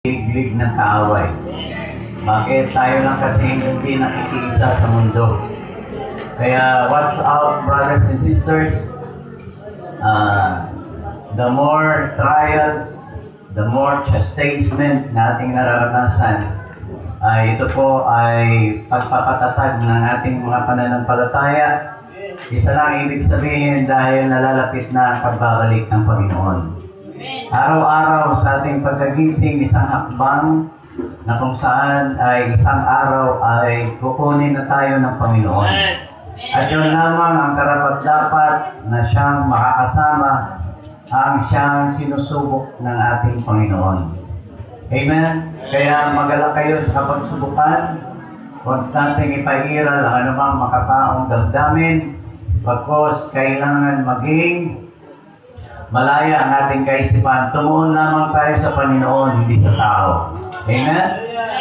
Liglig ng kaaway. Bakit tayo lang kasi hindi nakikiisa sa mundo? Kaya watch out, brothers and sisters. The more trials, the more chastisement na ating nararanasan, ito po ay pagpapatatag ng ating mga pananampalataya. Isa lang ibig sabihin dahil nalalapit na ang pagbabalik ng Panginoon. Araw-araw sa ating pagkagising, isang hakbang na kung saan ay isang araw ay kukunin na tayo ng Panginoon. At yun lamang ang karapat-dapat na siyang makakasama ang siyang sinusubok ng ating Panginoon. Amen? Kaya magalak kayo sa kapagsubukan. Huwag nating ipairal ang anumang makataong damdamin. Pagkos kailangan maging malaya ang ating kaisipan. Tumuon lamang tayo sa Panginoon, hindi sa tao. Amen?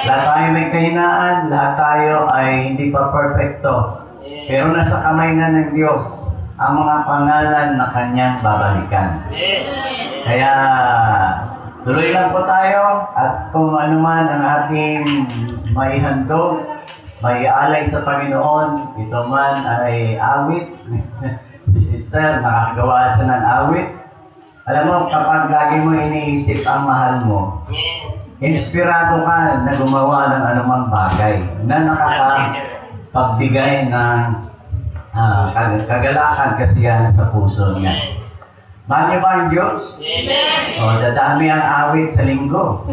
Lahat tayo may kahinaan, lahat tayo ay hindi pa perfecto. Pero nasa kamay na ng Diyos ang mga pangalan na Kanyang babalikan. Kaya tuloy lang po tayo at kung ano man ang ating maihandog, maialay sa Panginoon, ito man ay awit. Si sister, nakagawa siya ng awit. Alam mo, kapag lagi mo iniisip ang mahal mo, inspirado ka na gumawa ng anumang bagay na nakakapagbigay ng kagalakan, kasiyahan sa puso niya. Mahal niyo ba ang Diyos? O, dadami ang awit sa linggo.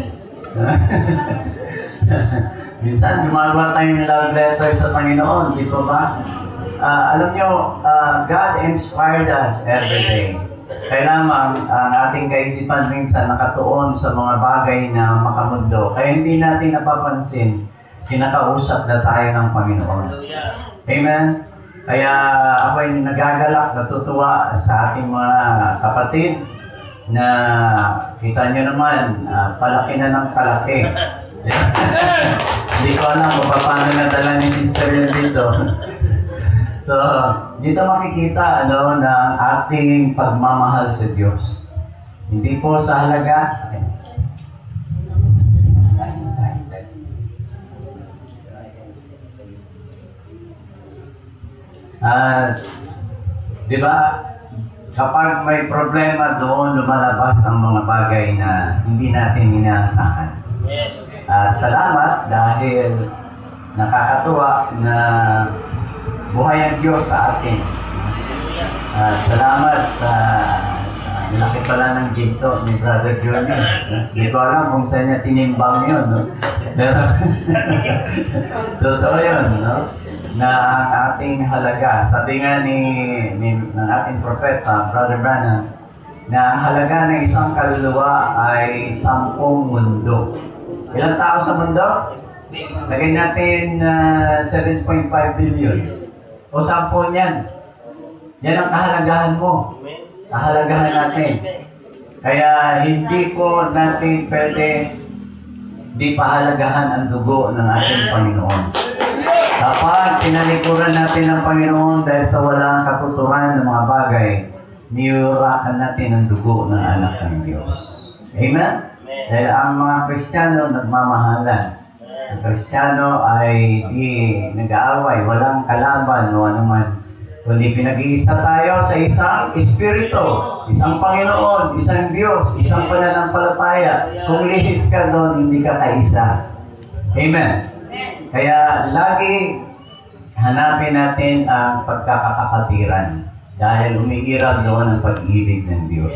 Minsan, gumagawa tayo ng love letter sa Panginoon, di ba ba? Alam niyo, God inspired us every day. Kailangan ang ating kaisipan minsan nakatuon sa mga bagay na makamundo. Kaya hindi natin napapansin, kinakausap na tayo ng Panginoon. Amen? Kaya ako ay nagagalak, natutuwa sa ating mga kapatid na kita nyo naman, palaki na ng palaki. Hindi ko alam kung paano nadala ni sister yun dito. So, dito makikita na ang ating pagmamahal sa Diyos. Hindi po sa halaga. Di ba? Kapag may problema doon, lumalabas ang mga bagay na hindi natin inaasahan. Salamat dahil nakakatuwa na buhay ang Diyos sa atin. Salamat laki pala ng ginto ni Brother Johnny. Hindi ko alam kung saan niya tinimbang yun. No? Pero totoo yun. No? Na ang ating halaga, sabi nga ng ating propeta, Brother Branham, na ang halaga ng isang kaluluwa ay 10 mundo. Ilang tao sa mundo? Lagay natin 7.5 billion. O 10 yan. Yan ang kahalagahan mo. Kahalagahan natin. Kaya hindi po natin pwede di pahalagahan ang dugo ng ating Panginoon. Kapag pinalikuran natin ang Panginoon dahil sa walang katuturan ng mga bagay, niyurakan natin ang dugo ng anak ng Diyos. Amen? Dahil ang mga Kristiyano nagmamahalan. Ang Kristiyano ay di nag-aaway, walang kalaban o anuman. Kundi pinag-iisa tayo sa isang Espiritu, isang Panginoon, isang Diyos, isang pananampalataya. Kung lihis ka doon, hindi ka kaisa. Amen. Kaya lagi hanapin natin ang pagkakakapatiran dahil umiiral doon ang pag-ibig ng Diyos.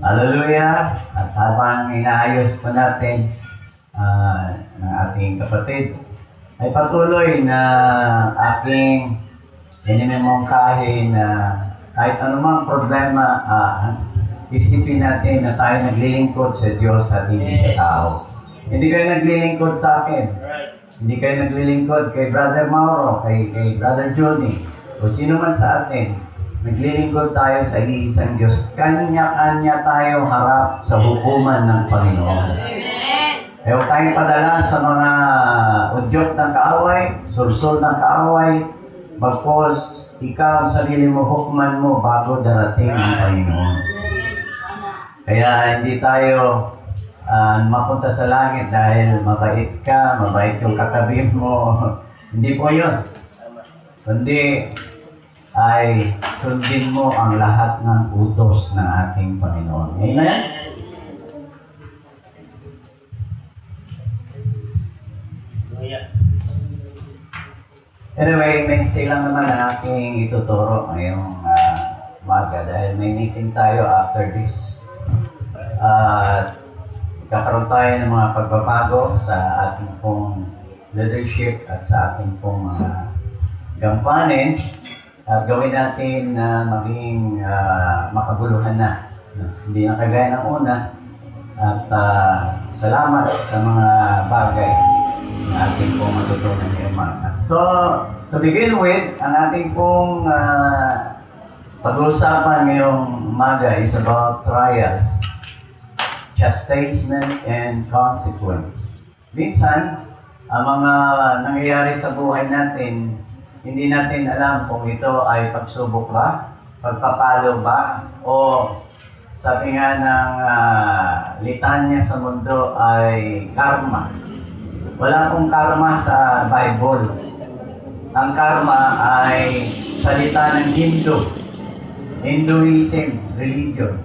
Hallelujah! At habang inaayos pa natin ng ating kapatid, ay patuloy na aking inimemongkahi na kahit anumang problema, isipin natin na tayo naglilingkod sa Diyos at hindi sa tao. Hindi kayo naglilingkod sa akin. Hindi kayo naglilingkod kay Brother Mauro, kay Brother Johnny, o sino man sa atin. Naglilingkod tayo sa iisang Diyos. Kanya-kanya tayo harap sa hukuman ng Panginoon. Eh, huwag tayong padala sa mga udyok ng kaaway, sulsol ng kaaway, bagpos ikaw, sarili mo, hukman mo bago darating ang Panginoon. Kaya hindi tayo mapunta sa langit dahil mabait ka, mabait yung katabi mo. Hindi po yun. Kundi ay sundin mo ang lahat ng utos ng ating Panginoon. Amen? Anyway, may silang naman na aking ituturo ngayong umaga dahil may meeting tayo after this. Kakaroon tayo ng mga pagbabago sa ating pong leadership at sa ating pong mga gampanin at gawin natin na maging makabuluhan na. Hindi na kagaya ng una at salamat sa mga bagay na ating pong matutunan ni Emma. So, to begin with, ang ating pong pag-uusapan ngayong umaga is about trials, chastisement, and consequence. Minsan, ang mga nangyayari sa buhay natin, hindi natin alam kung ito ay pagsubok ba, pagpapalo ba, o sabi nga ng litanya sa mundo ay karma. Wala akong karma sa Bible. Ang karma ay salita ng Hinduism religion,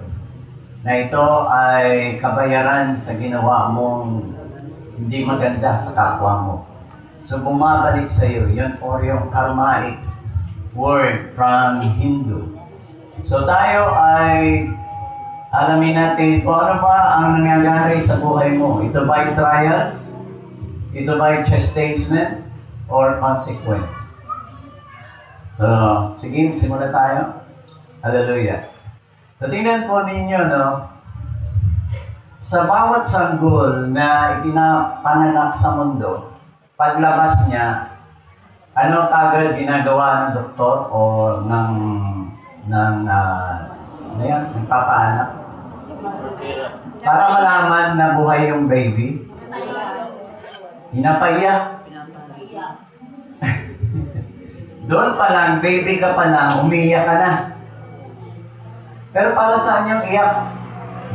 na ito ay kabayaran sa ginawa mong hindi maganda sa kapwa mo. So bumabalik sa iyo, yun po yung karmaic word from Hindu. So tayo ay alamin natin kung ano ba ang nangyayari sa buhay mo. Ito ba trials? Ito ba chastisement or consequence? So, sige, simula tayo. Hallelujah. So, tingnan po ninyo, no? Sa bawat sanggol na ipinapanganak sa mundo, paglabas niya, ano kagad ginagawa ng doktor o ng papaanak? Para malaman na buhay yung baby. Hinapaiyak. Doon pa lang, baby ka pa lang, umiiyak ka na. Pero para saan yung iyak?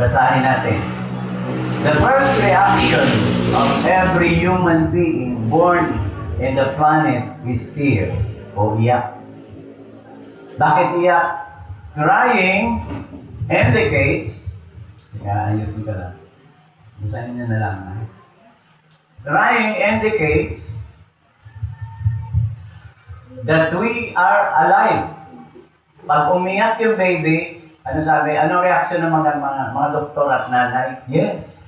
Basahin natin. The first reaction of every human being born in the planet is tears o iyak. Bakit iyak? Crying indicates, ayusin ka lang. Basahin niyo na lang. Crying indicates that we are alive. Pag umiyak yung baby, ano sabi? Anong reaksyon ng mga doktor at nanay? Yes.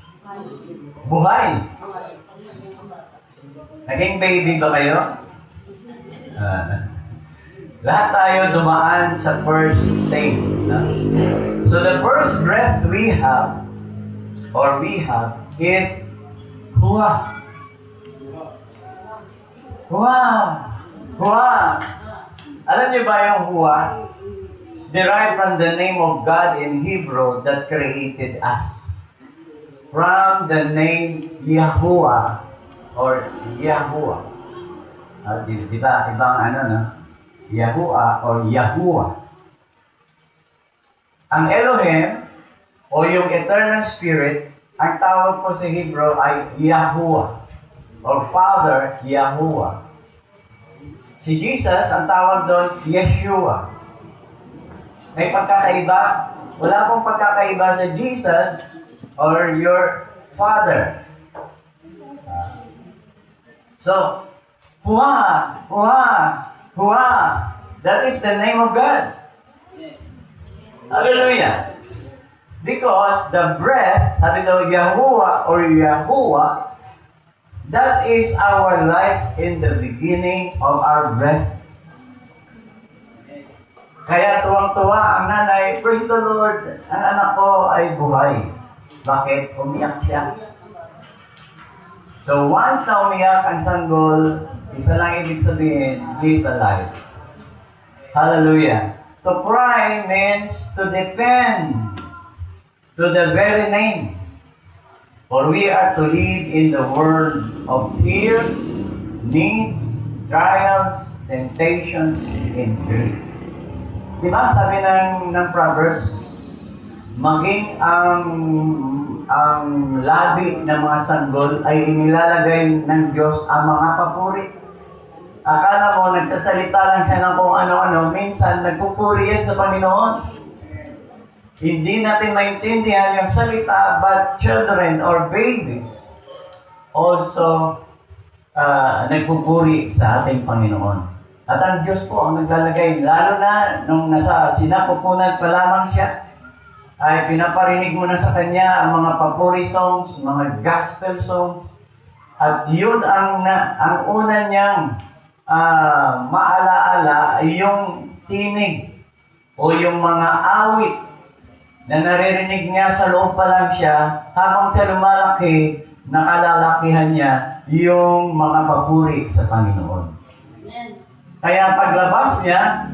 Buhay. Naging baby ba kayo? Lahat tayo dumaan sa first stage. So the first breath we have is huwa. Huwa! Huwa! Alam niyo ba yung huwa? Derived from the name of God in Hebrew that created us. From the name Yahuwah or Yahuwah. Di ba? Ibang ano, no? Yahuwah or Yahuwah. Ang Elohim o yung Eternal Spirit, ang tawag po sa Hebrew ay Yahuwah or Father Yahuwah. Si Jesus, ang tawag doon, Yeshua. May pagkakaiba? Wala pong pagkakaiba sa Jesus or your Father. So, Huwa, Huwa, Huwa. That is the name of God. Hallelujah. Because the breath, sabi daw Yahuwah or Yahuwah, that is our life in the beginning of our breath. Kaya tuwang-tuwa ang nanay, praise the Lord, ang anak ko ay buhay. Bakit? Umiyak siya. So once na umiyak ang sanggol, isa lang ibig sabihin, he is alive. Hallelujah. To cry means to depend to the very name. For we are to live in the world of fear, needs, trials, temptations, and grief. Di ba sabi ng Proverbs, maging ang ang labi ng mga sanggol ay inilalagay ng Diyos ang mga papuri. Akala mo, nagsasalita lang siya ng kung ano-ano, minsan nagpupuri yan sa Panginoon. Hindi natin maintindihan yung salita, but children or babies also nagpupuri sa ating Panginoon. At ang Diyos po ang naglalagay, lalo na nung nasa sinapupunan pa lamang siya, ay pinaparinig mo na sa Kanya ang mga papuri songs, mga gospel songs, at yun ang una niyang maalaala ay yung tinig o yung mga awit na naririnig niya sa loob pa lang siya habang siya lumalaki, nakalalakihan niya yung mga papuri sa Panginoon. Kaya paglabas niya,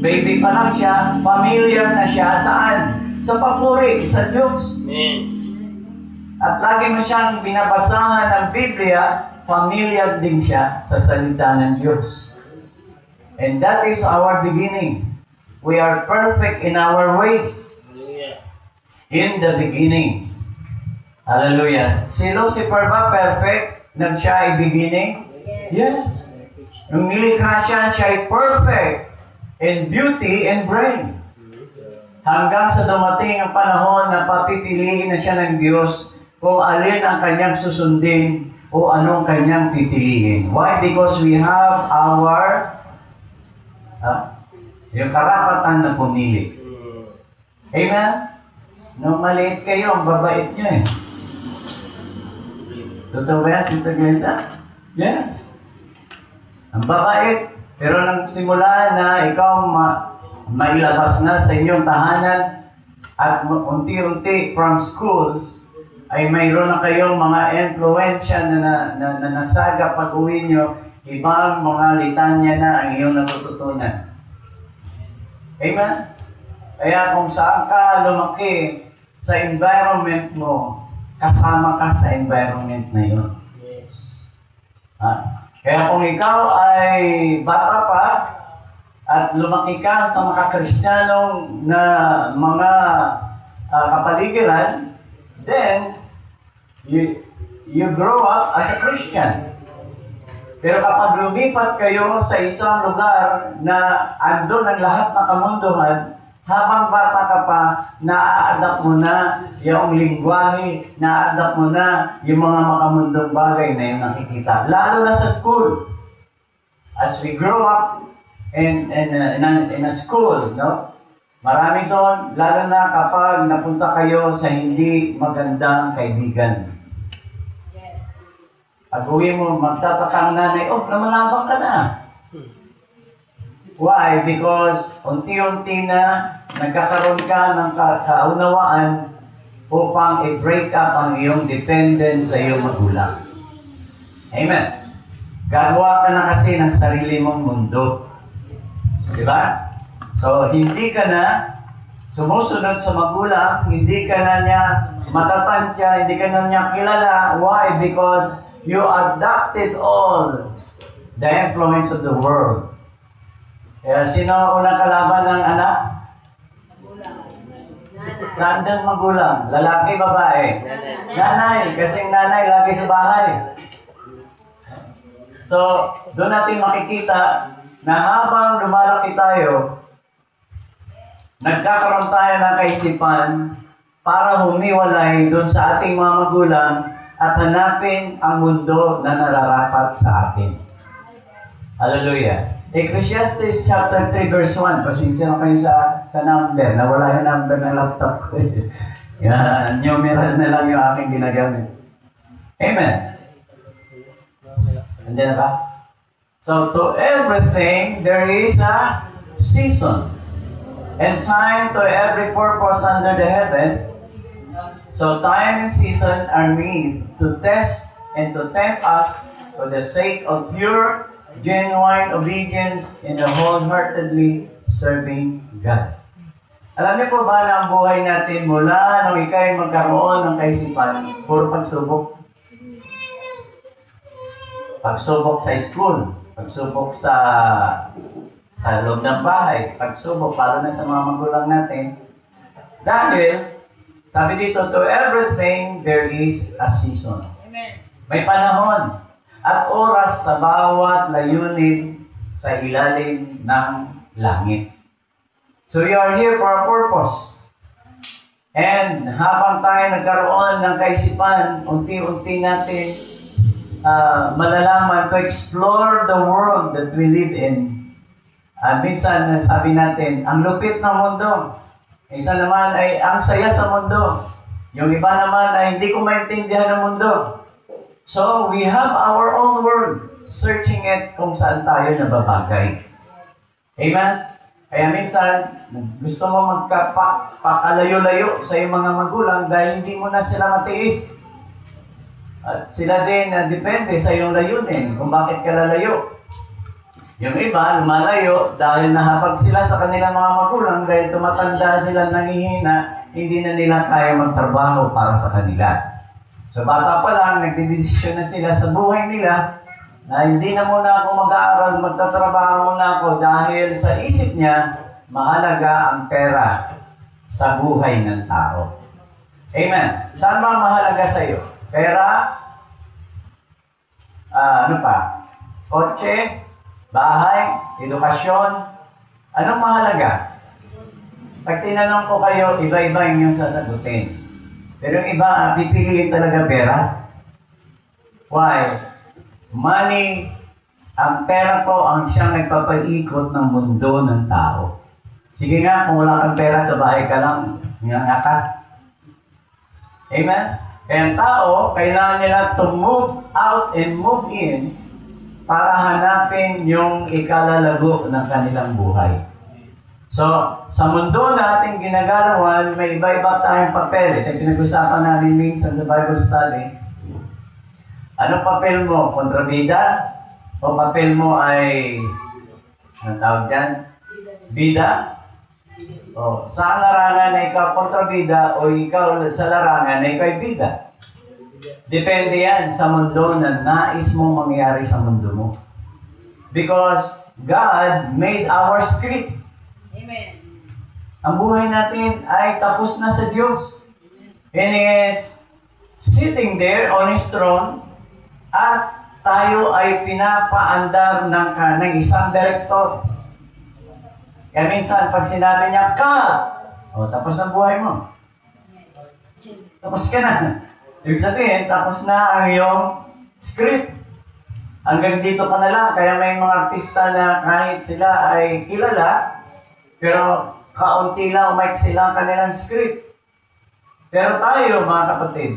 baby pa lang siya, familiar na siya saan? Sa papuri, sa Diyos. Amen. At lagi mo siyang binabasahan ng Biblia, familiar din siya sa salita ng Diyos. And that is our beginning. We are perfect in our ways. Hallelujah. In the beginning. Hallelujah. Si Lucifer ba perfect nang siya ay beginning? Yes. Nung nilikha siya ay perfect in beauty and brain. Hanggang sa dumating ang panahon na papipiliin na siya ng Diyos kung alin ang kanyang susundin o anong kanyang pipiliin. Why? Because we have our yung karapatan na pumili. Amen? Nung maliit kayo, ang babait nyo eh. Totoo ba yan, Sister Glenda? Yes. Ang babait. Pero nang simula na ikaw mailabas na sa inyong tahanan at unti-unti from schools, ay mayroon na kayong mga influensya na nasaga pag-uwi nyo, ibang mga litanya na ang iyong natututunan. Amen? Kaya kung saan ka lumaki sa environment mo, kasama ka sa environment na yun. Yes. Kaya kung ikaw ay bata pa at lumaki ka sa mga Kristiyanong na mga kapaligiran, then you grow up as a Christian. Pero kapag lumipat kayo sa isang lugar na andun ang lahat ng kamunduhan, habang bata ka pa, na-adapt mo na yung lingwahe, na-adapt mo na yung mga makamundong bagay na yung nakikita. Lalo na sa school. As we grow up in a school, no? Marami doon, lalo na kapag napunta kayo sa hindi magandang kaibigan. Pag uwi mo, magtataka ang nanay, namalabang ka na. Why? Because unti-unti na nagkakaroon ka ng kaunawaan upang i-break up ang iyong dependence sa iyong magulang. Amen. Gagawa ka na kasi ng sarili mong mundo. Diba? So, hindi ka na sumusunod sa magulang, hindi ka na niya matatansya, hindi ka na niya kilala. Why? Because you adopted all the influence of the world. Kaya sino ang unang kalaban ng anak? Saan din magulang? Lalaki, babae? Nanay. Kasing nanay lagi sa bahay. So, doon natin makikita na habang lumalaki tayo, nagkakaroon tayo ng kaisipan para humiwalay doon sa ating mga magulang at hanapin ang mundo na nararapat sa atin. Hallelujah. Ecclesiastes chapter 3 verse 1. Pasensya na kayo sa number. Nawala yung number ng laptop ko. Yan, numeral na lang yung aking ginagamit. Amen. Andiyan na ba? So, to everything, there is a season. And time to every purpose under the heaven. So, time and season are made to test and to tempt us for the sake of pure genuine obedience and wholeheartedly serving God. Alam niyo po ba na ang buhay natin mula nung ikay magkaroon ng kaisipan, puro pagsubok? Pagsubok sa school, pagsubok sa loob ng bahay, pagsubok para na sa mga magulang natin. Dahil Sabi dito, to everything there is a season. Amen. May panahon at oras sa bawat layunin sa ilalim ng langit. So you are here for a purpose. And habang tayo nagkaroon ng kaisipan, unti-unti natin malalaman to explore the world that we live in. Minsan sabi natin, ang lupit ng mundo. Isa naman ay ang saya sa mundo. Yung iba naman ay hindi ko maintindihan ng mundo. So we have our own world, searching it kung saan tayo nababagay. Amen? Kaya minsan, gusto mo magpakalayo-layo sa iyong mga magulang dahil hindi mo na sila matiis. At sila din depende sa iyong layunin kung bakit ka lalayo. Yung iba, lumalayo dahil nahapag sila sa kanilang mga magulang dahil tumatanda sila nangihina, hindi na nila kaya magtrabaho para sa kanila. So bata pa lang, nagdidesisyon na sila sa buhay nila na hindi na muna ako mag-aaral, magtatrabaho muna ako dahil sa isip niya, mahalaga ang pera sa buhay ng tao. Amen. Saan ba mahalaga sa iyo? Pera? Ano pa? Kotse? Bahay? Edukasyon? Anong mahalaga? Pag tinanong ko kayo, iba-iba yung sasagutin. Pero yung iba, pipiliin talaga pera. Why? Money, ang pera po ang siyang nagpapaikot ng mundo ng tao. Sige nga, kung wala kang pera sa bahay ka lang, nga ka. Amen? Kaya ang tao, kailangan nila to move out and move in para hanapin yung ikalalago ng kanilang buhay. So, sa mundo nating ginagalawan, may iba-iba tayong papel. Ito pinag-usapan natin minsan sa Bible study. Anong papel mo? Kontrabida? O papel mo ay, anong tawag dyan? Bida? O, sa larangan na ikaw kontrabida o ikaw sa larangan na ikaw ay bida? Depende yan sa mundo na nais mong mangyari sa mundo mo. Because God made our script. Amen. Ang buhay natin ay tapos na sa Diyos. And He is sitting there on His throne at tayo ay pinapaandar ng isang director. Kaya minsan, pag sinabi niya, tapos na buhay mo. Tapos ka na. Ibig sabihin, tapos na ang iyong script. Hanggang dito pa na lang. Kaya may mga artista na kahit sila ay kilala, pero kaunti lang umaik sila ang kanilang script. Pero tayo, mga kapatid,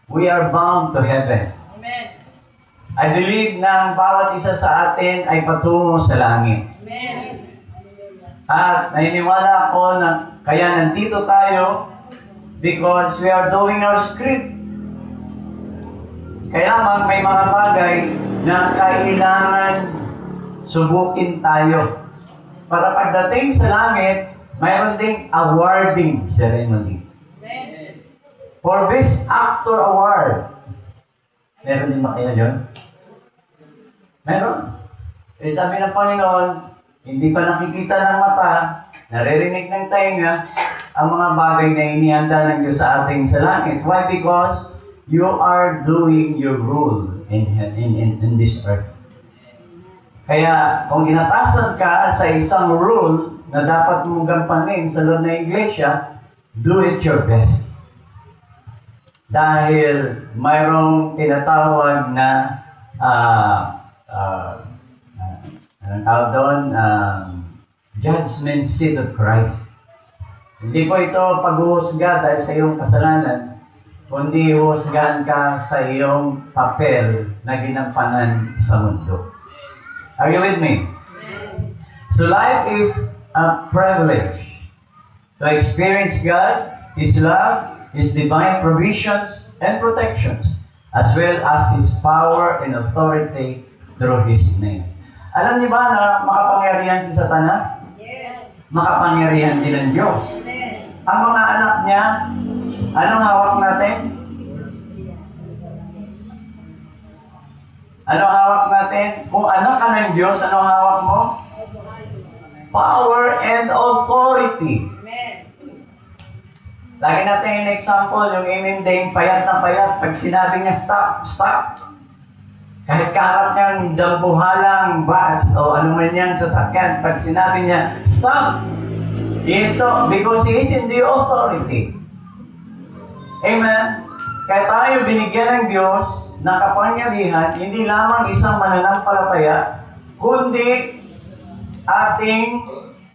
we are bound to heaven. Amen. I believe na ang bawat isa sa atin ay patungo sa langit. Amen. At naniniwala ako na kaya nandito tayo because we are doing our script. Kaya may mga bagay na kailangan subukin tayo. Para pagdating sa langit, mayroon ding awarding ceremony. Amen. For Best Actor Award. Meron din ba kayo yun? Meron. Eh sabi ng Panginoon, hindi pa nakikita ng mata, naririnig ng tainga, ang mga bagay na inihanda ng Diyos sa ating sa langit. Why? Because you are doing your role in this earth. Kaya kung inatasan ka sa isang role na dapat mong gampanin sa loob ng iglesia, do it your best. Dahil mayroong tinatawag na anong tawag doon? Judgment seat of Christ. Hindi po ito paghuhusga dahil sa iyong kasalanan, kundi huhusgahan ka sa iyong papel na ginampanan sa mundo. Are you with me? So life is a privilege to experience God, His love, His divine provisions and protections, as well as His power and authority through His name. Alam niyo ba na makapangyarihan si Satanas? Yes. Makapangyarihan din ng Diyos. Amen. Ang mga anak niya, anong hawak natin? Anong hawak natin? Kung anak ka ng Diyos, anong hawak mo? Power and authority. Amen. Lagi natin yung example, yung imimdeng payat na payat. Pag sinabi niya stop, stop. Kahit kaharap niyang dambuhalang bus o ano man yan sasakyan, pag sinabi niya stop. Ito, because He is in the authority. Amen? Kaya tayo binigyan ng Diyos ng kapangyarihan, hindi lamang isang mananampalataya, kundi ating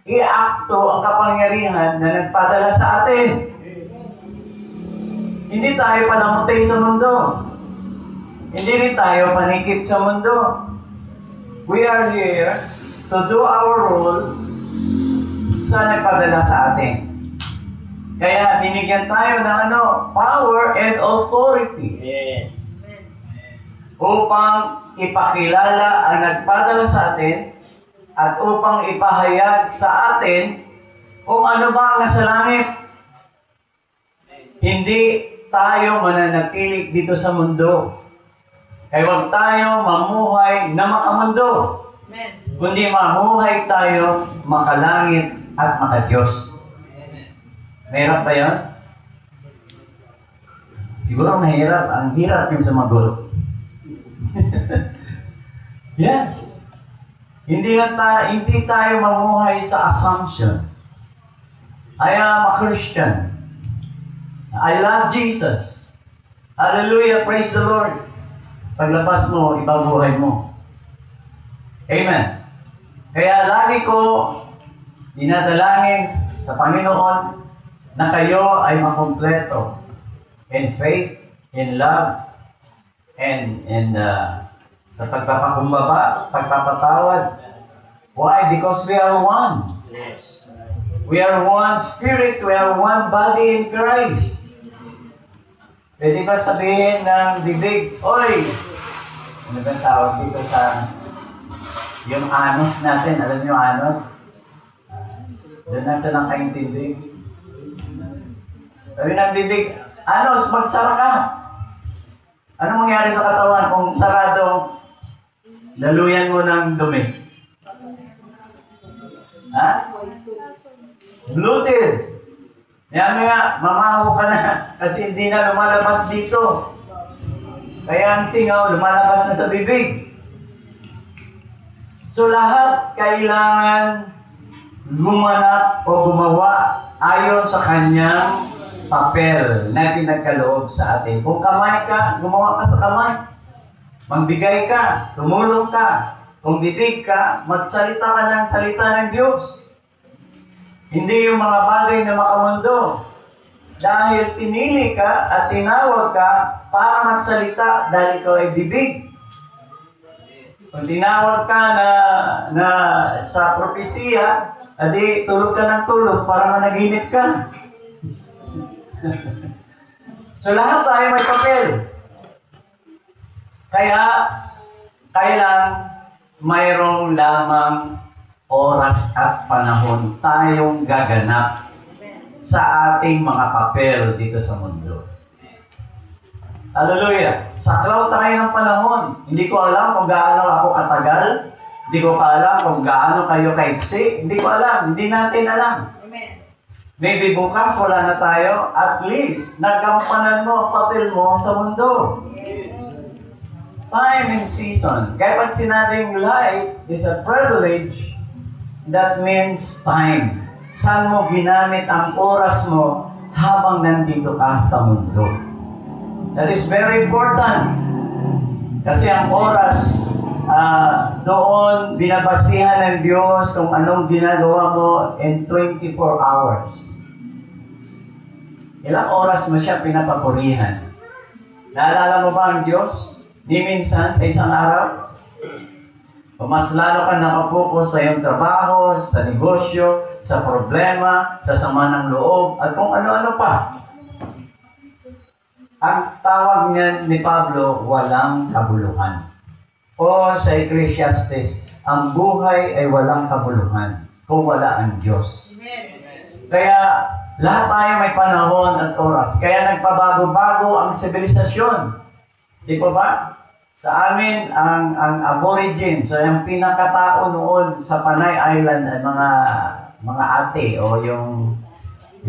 i-akto ang kapangyarihan na nagpadala sa atin. Hindi tayo palamutay sa mundo. Hindi rin tayo panikip sa mundo. We are here to do our role sa nagpadala sa atin. Kaya binigyan tayo ng power and authority. Yes. Upang ipakilala ang nagpadala sa atin at upang ipahayag sa atin kung ano ba ang nasa langit. Hindi tayo mananatiling dito sa mundo. Kaya huwag tayo mamuhay na makamundo. Amen. Kundi mamuhay tayo makalangit at makadiyos. Mahirap ba yun? Siguro mahirap. Ang hirap yung sumagot. Yes. Hindi tayo mamuhay sa assumption. I am a Christian. I love Jesus. Hallelujah. Praise the Lord. Paglabas mo, ibabuhay mo. Amen. Kaya lagi ko dinadalangin sa Panginoon na kayo ay makumpleto in faith, in love, and sa pagpapakumbaba, pagpapatawad. Why? Because we are one. Yes. We are one spirit, we are one body in Christ. Pwede ba sabihin ng bibig, oy, ano ba tawag dito sa yung anos natin? Alam niyo anos? Doon na siya nakaintindi. Sabi ng bibig, anos, magsara ka. Ano mangyari sa katawan kung saradong laluyan mo ng dumi? Ha? Bloated. Yan nga, mamaho ka na kasi hindi na lumalabas dito. Kaya ang singaw, lumalabas na sa bibig. So lahat kailangan gumanap o gumawa ayon sa kanyang papel na pinagkaloob sa atin. Kung kamay ka, gumawa ka sa kamay. Magbigay ka, tumulong ka. Kung bibig ka, magsalita ka ng salita ng Diyos. Hindi yung mga bagay na makamundo. Dahil pinili ka at tinawag ka para magsalita dahil ikaw ay bibig. Kung tinawag ka na sa propesiya, adi tulog ka ng tulog para managinip ka. So lahat tayo may papel. Kaya, kailan mayroong lamang oras at panahon tayong gaganap sa ating mga papel dito sa mundo. Hallelujah! Saklaw tayo ng panahon. Hindi ko alam kung gaano ako katagal. Hindi ko alam kung gaano kayo kaiksi. Hindi ko alam. Hindi natin alam. Amen. Maybe bukas wala na tayo. At least, nagampanan mo ang papel mo sa mundo. Time and season. Kaya pag sinabing life is a privilege, that means time. Saan mo ginamit ang oras mo habang nandito ka sa mundo? That is very important. Kasi ang oras, doon binabasihan ng Diyos kung anong ginagawa mo in 24 hours. Ilang oras mo siya pinapapurihan? Naalala mo ba ang Diyos? Di minsan sa isang araw, mas lalo ka nakapokus sa iyong trabaho, sa negosyo, sa problema, sa sama ng loob, at kung ano-ano pa. Ang tawag niya ni Pablo, walang kabuluhan. O sa Ecclesiastes, ang buhay ay walang kabuluhan kung wala ang Diyos. Amen. Kaya lahat tayo may panahon at oras. Kaya nagpabago-bago ang sibilisasyon. Di ba ba? Sa amin, ang aborigine, so yung pinakatao noon sa Panay Island ay mga ate o yung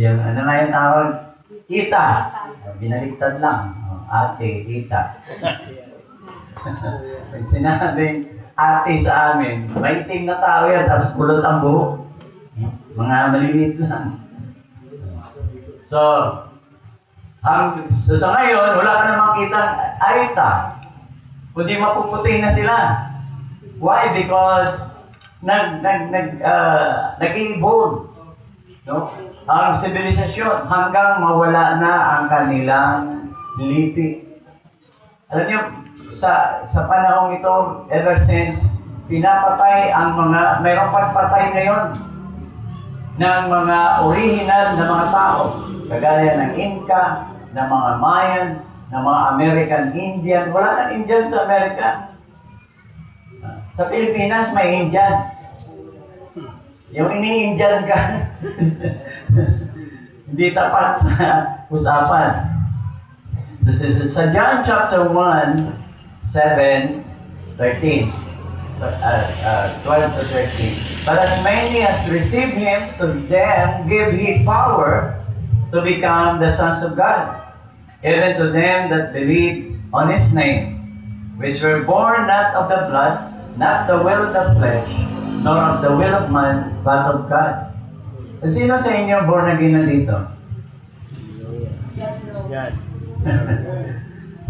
ano na yung tawag, Ita. Binaliktad lang. Ate, Ita. Pag sinabing ate sa amin, maitim na tao yan, tapos kulot ang buhok. Mga maliliit lang. So, sa ngayon, wala ka namang kitang Aita. Kundi mapuputi na sila. Why? Because nag-evolve, no? Ang sibilisasyon hanggang mawala na ang kanilang lipi. Alam niyo, sa panahong ito, ever since, pinapatay ang mayroong pagpatay ngayon ng mga original na mga tao, kagaya ng Inca, ng mga Mayans, ng mga American Indian. Wala nang Indian sa Amerika. Sa Pilipinas, may Indian. Yung ini-Indian ka, hindi tapat sa usapan. Sa John chapter 1, 7, 13, 12 to 13. But as many as received Him, to them give He power to become the sons of God, even to them that believe on His name, which were born not of the blood, not the will of the flesh, nor of the will of man, but of God. Sino sa inyo born again na dito? Yes.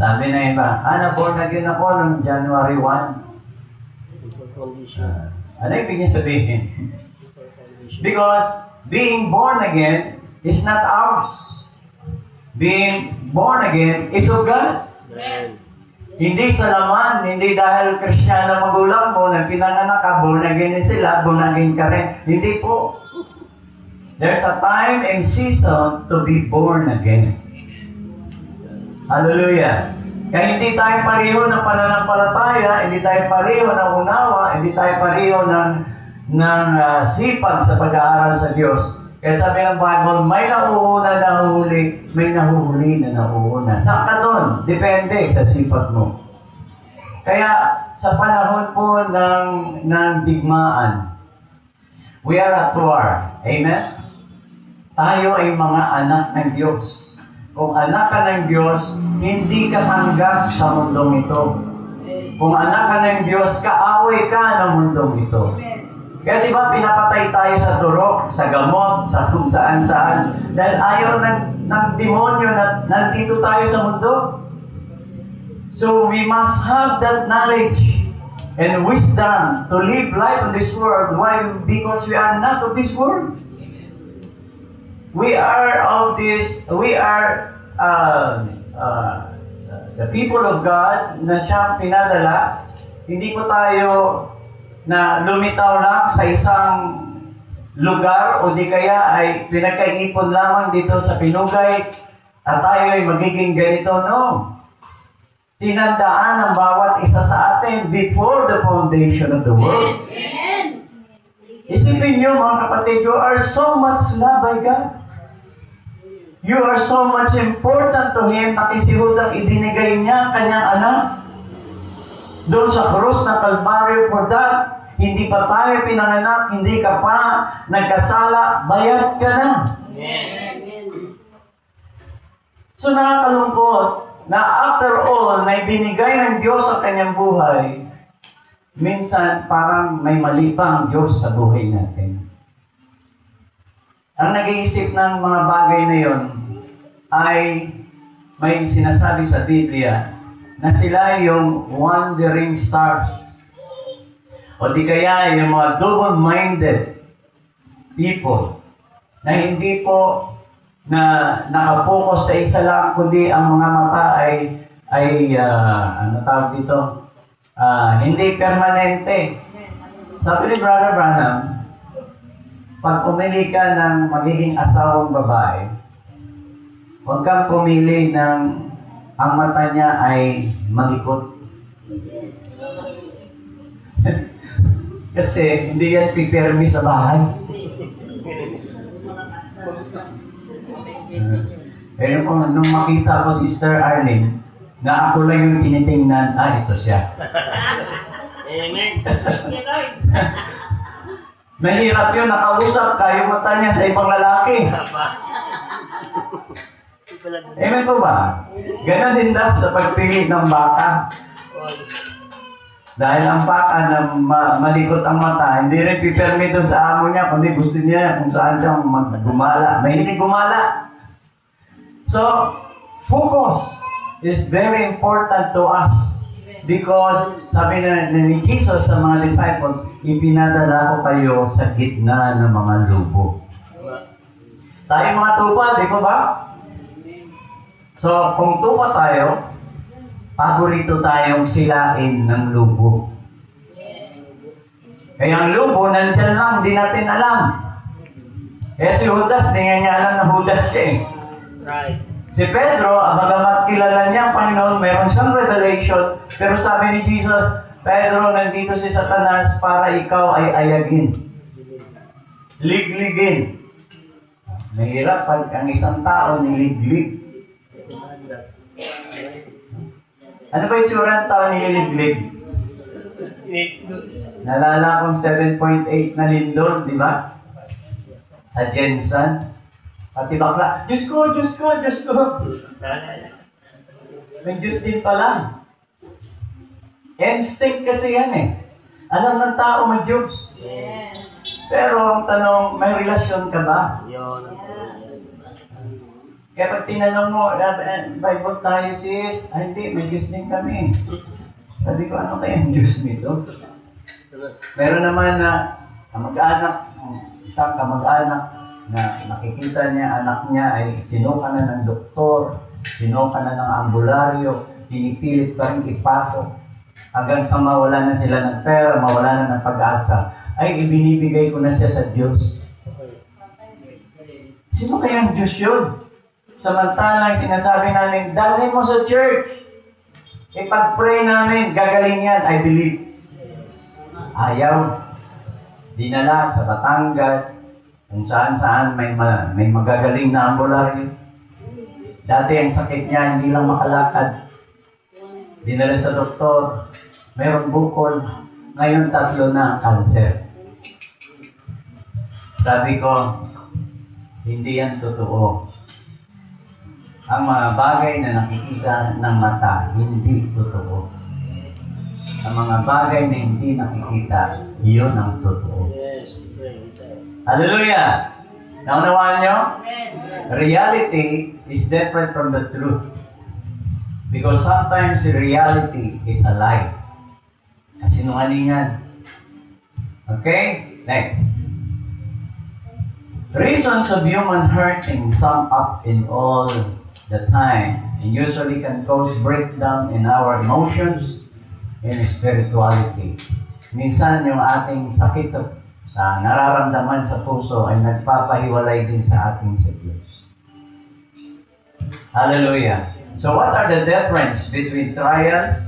Sabi na iba, na-born again ako noong January 1. Ano yung ibig sabihin? Because being born again is not ours. Being born again is of God. Amen. Hindi sa laman, hindi dahil Kristiyano magulang mo, nang pinanganak ka, born again din sila, born again ka rin. Hindi po. There's a time and season to be born again. Hallelujah. Kaya hindi tayo pareho ng pananampalataya, hindi tayo pareho ng unawa, hindi tayo pareho ng sipag sa pag-aaral sa Diyos. Kaya sabi ng Bible, may nauuna na huli, may nahuhuli na nauuna. Saan ka doon? Depende sa sipag mo. Kaya sa panahon po ng digmaan, we are at war. Amen? Tayo ay mga anak ng Diyos. Kung anak ka ng Diyos, hindi ka tanggap sa mundong ito. Kung anak ka ng Diyos, kaaway ka ng mundong ito. Kaya di ba pinapatay tayo sa turok, sa gamot, sa kung saan-saan. Dahil ayaw ng demonyo na nandito tayo sa mundo. So we must have that knowledge and wisdom to live life in this world. Why? Because we are not of this world. We are the people of God na siyang pinadala. Hindi po tayo na lumitaw lang sa isang lugar o di kaya ay pinagkaipon lamang dito sa Pinugay at tayo ay magiging ganito. No. Tinandaan ang bawat isa sa atin before the foundation of the world. Amen. Isipin niyo mga kapatid, you are so much loved by God. You are so much important to Him na kisihudang ibinigay niya kanyang anak. Doon sa krus na Kalbaryo for that, hindi pa tayo pinanganak, hindi ka pa nagkasala, bayad ka na. Amen. So nakakalungkot na after all, na ibinigay ng Diyos sa kanyang buhay, minsan parang may mali pa ang Diyos sa buhay natin. Ang nag-iisip ng mga bagay na yon ay may sinasabi sa Biblia na sila yung wandering stars. O di kaya yung mga double-minded people na hindi po na nakapokus sa isa lang, kundi ang mga mata ay ano tawag dito? Hindi permanente. Sabi ni Brother Branham, pag pumili ka ng magiging asawang babae, huwag kang pumili ng ang mata niya ay malikot. Kasi hindi yan pipirmi sa bahay. Pero nung makita ko si Sister Arlene, na ako lang yung tinitingnan, ito siya. Amen. Mahirap yun, nakausap ka, yung mata niya sa ibang lalaki. pala dun. Amen po ba? Ganon din daw sa pagpili ng baka. Dahil ang baka na malikot ang mata, hindi rin pipirmi doon sa amo niya, kundi gusto niya kung saan siya gumala. Mahilig gumala. So, focus is very important to us. Because, sabi na ni Jesus sa mga disciples, ipinadala ko kayo sa gitna ng mga lubo. Tayo mga tupa, di ba ba? So, kung tupa tayo, paborito tayong silain ng lubo. Kaya ang lubo, nandyan lang, di natin alam. Eh si Judas, di nga niya alam na Judas siya eh. Right. Si Pedro, bagamat kilala niya ang Panginoon, mayroon siyang revelation, pero sabi ni Jesus, Pedro, nandito si Satanas para ikaw ay ayagin. Ligligin. Mahirap pag ang isang tao niliglig. Ano ba yung tsura ng tao niliglig? Nalala kong 7.8 na lindol, di ba? Sa Jensen. Pati bakla, Diyos ko, Diyos ko, Diyos ko. May Diyos din pala. Instinct kasi yan eh. Alam ng tao may Diyos. Pero ang tanong, may relasyon ka ba? Yun. Kaya pag tinanong mo, Bible tayo sis, ay hindi, may Diyos din kami. Sabi ko, ano kaya ang Diyos nito? Meron naman na kamag-anak, isang kamag-anak na nakikita niya, anak niya ay sinuka na ng doktor, sinuka na ng ambularyo, pinipilit pa rin ipasok. Hanggang sa mawala na sila ng pera, mawala na ng pag-asa, ay ibinibigay ko na siya sa Diyos. Sino kaya ang Diyos yun? Samantalang sinasabi namin, dalhin mo sa church. Ipag-pray namin, gagaling yan, I believe. Ayaw. Dinala sa Batangas, kung saan-saan may magagaling na ambularyo. Dati ang sakit niya, hindi lang makalakad. Dinala sa doktor, mayroong bukol. Ngayon 3 na ang cancer. Sabi ko, hindi yan totoo. Ang mga bagay na nakikita ng mata, hindi totoo. Ang mga bagay na hindi nakikita, iyon ang totoo. Yes. Hallelujah! Naunawaan nyo? Reality is different from the truth. Because sometimes reality is a lie. Kasinungalingan. Okay? Next. Reasons of human hurting sum up in all the time and usually can cause breakdown in our emotions and spirituality. Minsan yung ating sakit sa nararamdaman sa puso ay nagpapahiwalay din sa ating sa Diyos. Hallelujah. So what are the difference between trials,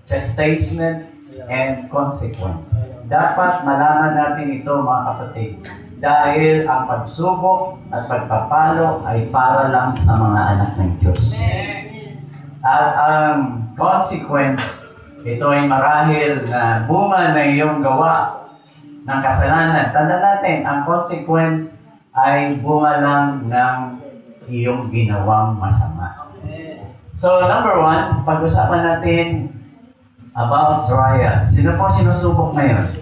chastisement, and consequence? Dapat malaman natin ito mga kapatid. Dahil ang pagsubok at pagpapalo ay para lang sa mga anak ng Diyos. At ang consequence, ito ay marahil na bunga na iyong gawa ng kasalanan. Tandaan natin, ang consequence ay bunga lang ng iyong ginawang masama. So, number 1, pag-usapan natin about trial. Sino po sinusubok ngayon?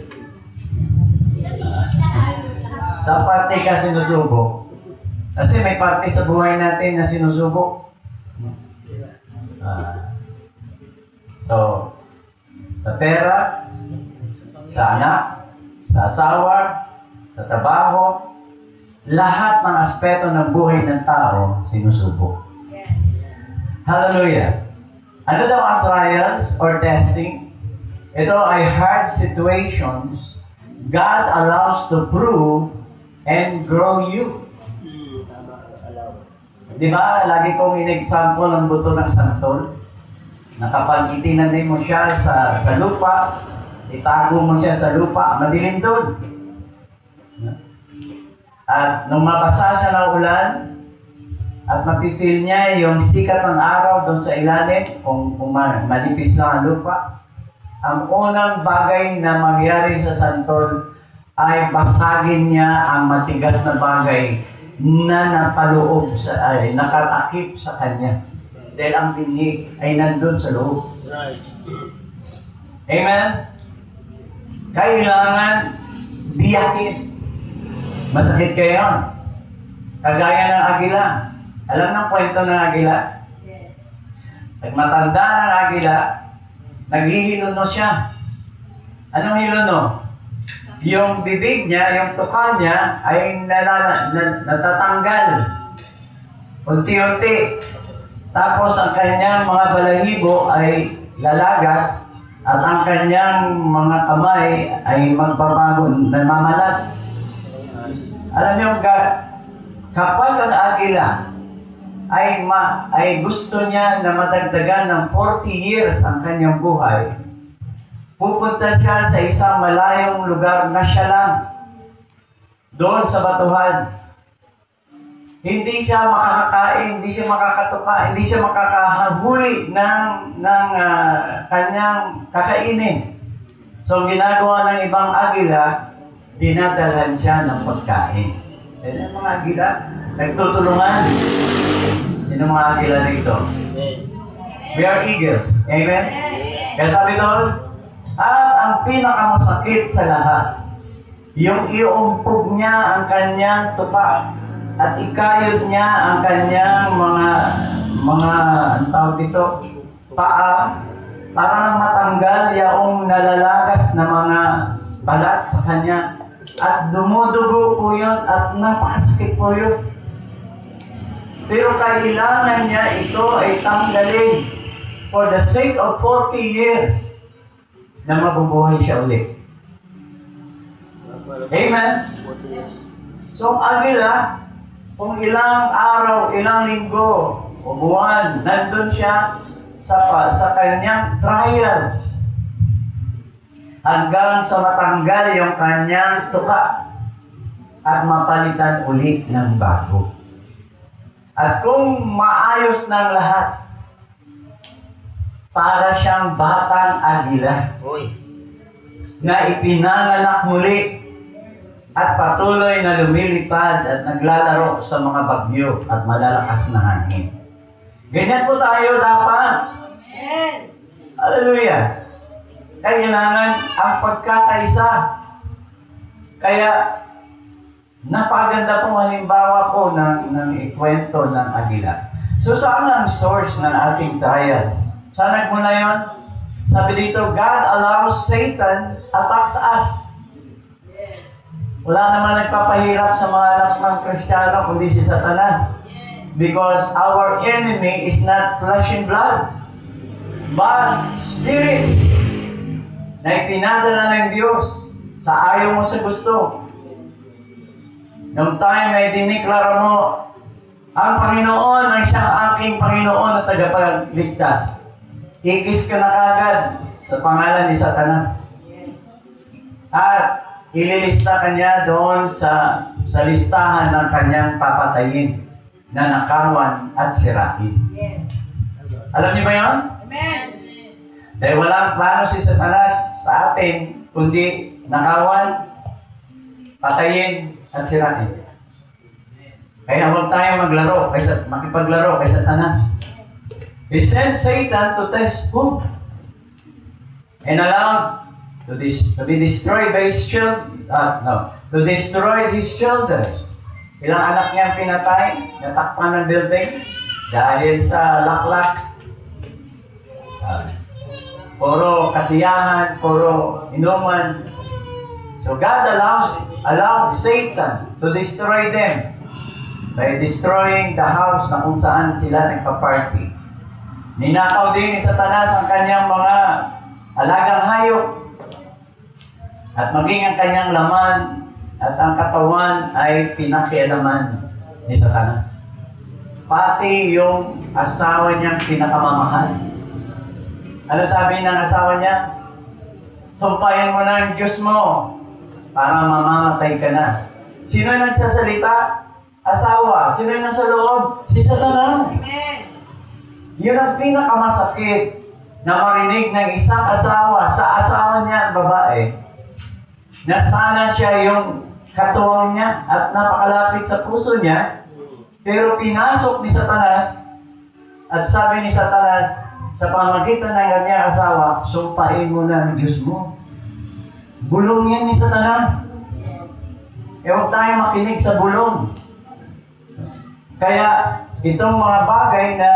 Sa parte ka sinusubok? Kasi may parte sa buhay natin na sinusubok. So, sa pera, sa anak, sa asawa, sa trabaho, lahat ng aspeto ng buhay ng tao sinusubok. Hallelujah! Ano daw ang trials or testing? Ito ay hard situations God allows to prove and grow you. Di ba, lagi kong in-example ang buto ng santol. Na kapag itinanim mo siya sa lupa, itago mo siya sa lupa, madilim doon. At nung mabasa siya ng ulan, at mapipil niya yung sikat ng araw doon sa ilalim, kung manipis lang ang lupa, ang unang bagay na mangyari sa santol ay basagin niya ang matigas na bagay na napaloob nakatakip sa kanya. Dahil ang binhi ay nandun sa loob. Right. Amen? Kailangan biyakin. Masakit kayo. Kagaya ng agila. Alam ng kwento ng agila? Pag matanda ng agila, naghihiluno siya. Anong hiluno? Yung bibig niya, yung tuka niya, ay natatanggal. Unti-unti. Tapos ang kanyang mga balahibo ay lalagas at ang kanyang mga kamay ay magbabago, namamalat. Alam niyo, kapag ang agila ay gusto niya na madagdagan ng 40 years ang kanyang buhay, pupunta siya sa isang malayong lugar na siya lang. Doon sa batuhan. Hindi siya makakakain, hindi siya makakatuka, hindi siya makakahuli ng kanyang kakainin. So, ginagawa ng ibang agila, dinadalhan siya ng pagkain. Yan ang mga agila, nagtutulungan. Sino mga agila dito? We are eagles. Amen? Kaya sabi doon, at ang pinakamasakit sa lahat, yung iumpog niya ang kanyang tupa at ikayod niya ang kanyang ang tawag dito, paa para nang matanggal yaong nalalagas na mga balat sa kanya. At dumudugo po yun at napakasakit po yun. Pero kailangan niya ito ay tanggalin for the sake of 40 years na mabubuhay siya ulit. Amen? So, ang agila, kung ilang araw, ilang linggo, o buwan, nandun siya sa kanyang trials hanggang sa matanggal yung kanyang tuka at mapalitan ulit ng bago. At kung maayos ng lahat, para siyang batang agila na ipinanganak muli at patuloy na lumilipad at naglalaro sa mga bagyo at malalakas na hangin. Ganyan po tayo dapat. Hallelujah. Kailangan ang pagkakaisa. Kaya, napaganda pong halimbawa po ng ikwento ng agila. So, saan ang source ng ating trials? Saan nagmula yun? Sabi dito, God allows Satan attacks us. Wala naman nagpapahirap sa mga anak ng Kristiyano kundi si Satanas. Because our enemy is not flesh and blood, but spirit na ipinadala ng Diyos sa ayaw mo sa gusto. Noong time na idiniklara mo, ang Panginoon ang siyang aking Panginoon at tagapagligtas. Ikis ka na kagad sa pangalan ni Satanas. At ililista kanya doon sa listahan ng kanyang papatayin na nakawan at sirain. Alam niyo ba yun? Amen. Dahil walang plano si Satanas sa atin, kundi nakawan, patayin, at sirain. Kaya huwag tayo makipaglaro kay Satanas. He sent Satan to test who? And allowed to be destroyed by his children. To destroy his children. Ilang anak niya pinatay, natakpan ng building dahil sa laklak. Puro kasiyahan, puro inuman. So God allowed Satan to destroy them by destroying the house na kung saan sila nagpa-party. Ninakaw din ni Satanas ang kanyang mga alagang hayop at maging ang kanyang laman at ang katawan ay pinakialaman ni Satanas. Pati yung asawa niyang pinakamamahal. Ano sabi ng asawa niya? Sumpahin mo na ang Diyos mo para mamamatay ka na. Sino yung nagsasalita? Asawa. Sino yung nasa loob? Si Satanas. Amen. Yun ang pinakamasakit na marinig ng isang asawa sa asawa niya, babae, na sana siya yung katuwang niya at napakalapit sa puso niya, pero pinasok ni Satanas at sabi ni Satanas, sa pamagitan ng kanyang asawa, sumpain mo na ang Diyos mo. Bulong yan ni Satanas. Huwag tayo makinig sa bulong. Kaya itong mga bagay na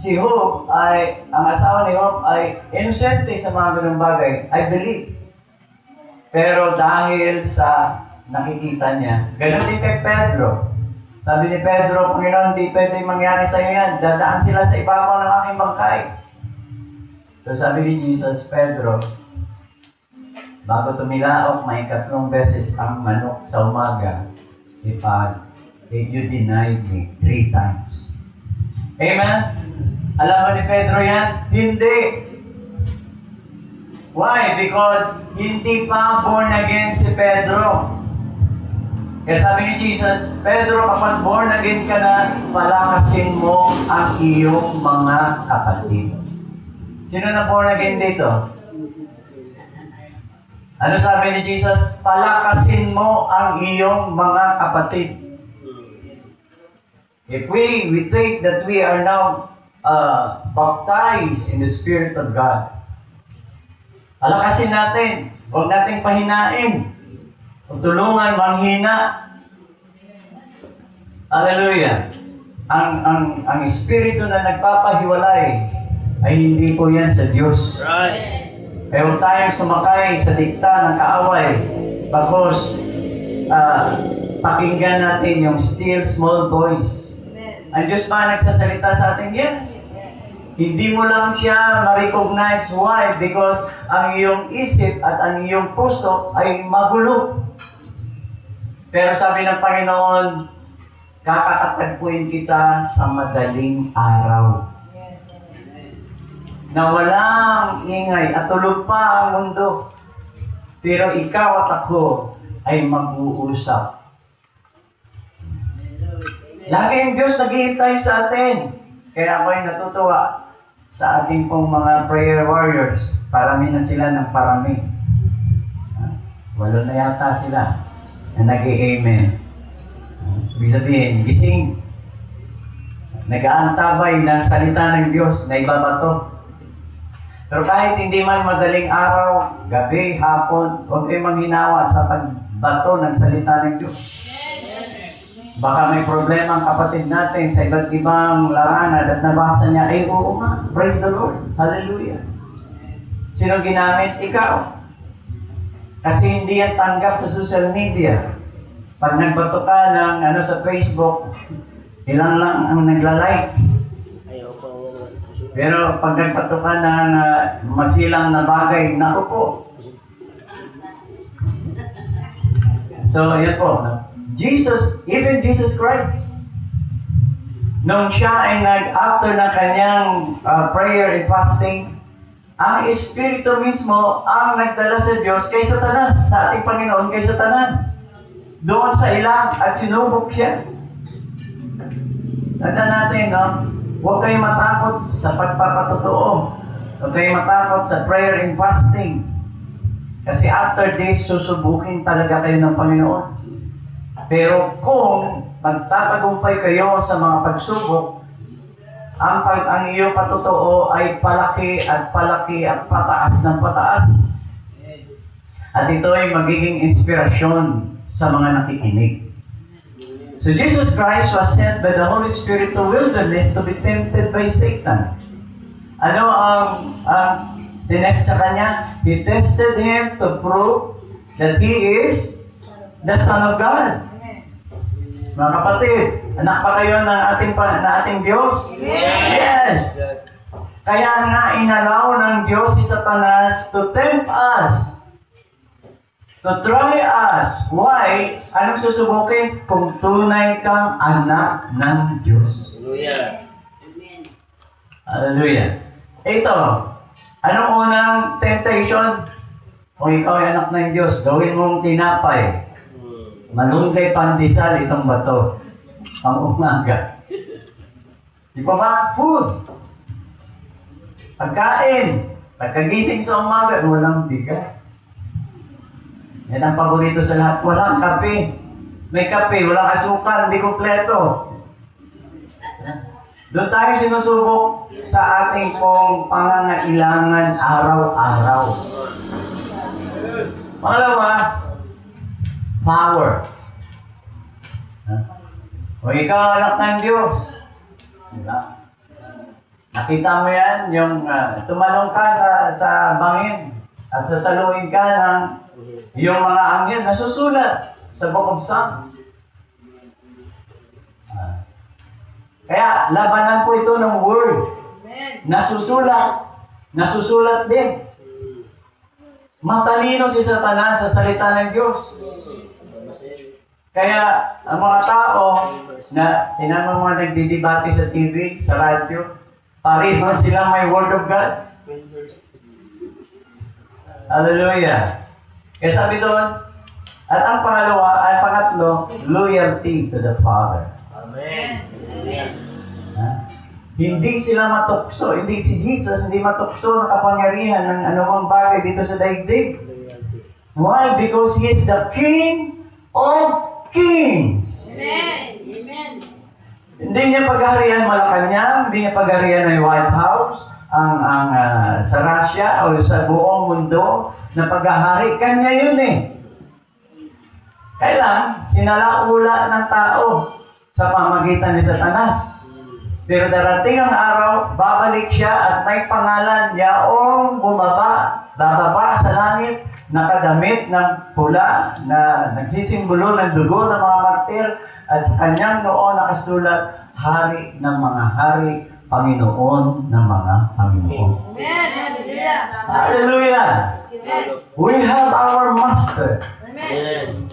si Job ay, ang asawa ni Job ay inosente sa mga ganung bagay, I believe. Pero dahil sa nakikita niya, ganun din kay Pedro. Sabi ni Pedro, Panginoon, hindi pwede mangyari sa iyo yan. Dadaan sila sa ibabaw ng aking bangkay. So sabi ni Jesus, Pedro, bago tumilaok, may 3 beses ang manok sa umaga, you denied me 3 times. Amen? Alam mo ni Pedro yan? Hindi. Why? Because hindi pa born again si Pedro. Kaya sabi ni Jesus, Pedro, kapag born again ka na, palakasin mo ang iyong mga kapatid. Sino na born again dito? Ano sabi ni Jesus? Palakasin mo ang iyong mga kapatid. If we think that we are now baptized in the Spirit of God, palakasin natin. Huwag nating pahinain. O tulungan, manghina. Hallelujah. Ang Espiritu na nagpapahiwalay ay hindi po yan sa Diyos. Right. Kaya huwag tayong sumakay sa dikta ng kaaway. Bagos, pakinggan natin yung still small voice. Ang Diyos ba nagsasalita sa atin? Yes. Hindi mo lang siya ma-recognize. Why? Because ang iyong isip at ang iyong puso ay magulo. Pero sabi ng Panginoon, kakakatagpuin kita sa madaling araw. Na walang ingay at tulog pa ang mundo. Pero ikaw at ako ay mag-uusap. Lagi ang Diyos naghihintay sa atin. Kaya ako ay natutuwa sa ating pong mga prayer warriors. Parami na sila ng parami. 8 na yata sila na nag-i-amen. Ibig sabihin, gising. Nag-aantabay ng salita ng Diyos na ibabato. Pero kahit hindi man madaling araw, gabi, hapon, huwag kayo manghinawa sa pagbato ng salita ng Diyos. Baka may problema ang kapatid natin sa iba't ibang larangan at nabasa niya, ay oo nga, praise the Lord, hallelujah. Sino ginamit? Ikaw. Kasi hindi yan tanggap sa social media. Pag nagbato ka ng sa Facebook, ilang lang ang nagla-likes. Ayaw pa naman. Pero pag nagbato ka ng masilang na bagay, naku po. So, yan po. Even Jesus Christ, nung siya ay after na kanyang prayer and fasting, ang Espiritu mismo ang nagdala sa Diyos kay Satanas, sa ating Panginoon kay Satanas. Doon sa ilang at sinubok siya. Tanda natin, no? Huwag kayong matakot sa pagpapatotoo. Huwag kayong matakot sa prayer and fasting. Kasi after this, susubukin talaga kayo ng Panginoon. Pero kung magtatagumpay kayo sa mga pagsubok, ang iyong patotoo ay palaki at pataas ng pataas. At ito ay magiging inspirasyon sa mga nakikinig. So Jesus Christ was sent by the Holy Spirit to wilderness to be tempted by Satan. Ano ang tinest sa kanya? He tested him to prove that he is the Son of God. Mga kapatid, anak pa kayo ng ating Diyos? Yes! Kaya nga inalaw ng Diyos si Satanas to tempt us, to try us. Why? Anong susubukin? Kung tunay kang anak ng Diyos. Hallelujah. Hallelujah. Ito, anong unang temptation? Kung ikaw ay anak ng Diyos, gawin mong tinapay. Malunggay pandesal itong bato. Ang umaga. Di ba ba? Food. Pagkain. Pagkagising sa umaga, walang bigas. Yan ang paborito sa lahat. Walang kape. May kape, walang asukal, hindi kompleto. Doon tayo sinusubok sa ating pong pangangailangan araw-araw. Pangalawa, power. O ikaw anak ng Diyos. Diba? Nakita mo yan, yung tumalong ka sa bangin at sasaluhin ka ng yung mga anghel na susulat sa Book of Psalms. Kaya labanan po ito ng word. Nasusulat din. Matalino si Satanas sa salita ng Diyos. Kaya ang mga tao na tinanong mga nagdidebate sa TV, sa radyo, pareho sila may Word of God. Hallelujah. Kaya sabi doon, at ang pangatlo, loyalty to the Father. Amen. Hindi sila matukso, hindi si Jesus, hindi matukso ng kapangyarihan ng anumang bagay dito sa daigdig. Why? Because He is the King of Kings. Amen. Hindi niya paghaharian Malacanang, hindi niya paghaharian ng White House, sa Russia o sa buong mundo na paghahari. Kanya yun eh. Kailan? Sinalaula ng tao sa pamagitan ni Satanas. Pero darating ang araw, babalik siya at may pangalan yaong bababa sa langit, nakadamit ng pula na nagsisimbolo ng dugo ng mga martir at sa kanyang noo nakasulat, Hari ng mga hari, Panginoon ng mga Panginoon. Hallelujah! We have our Master. Amen.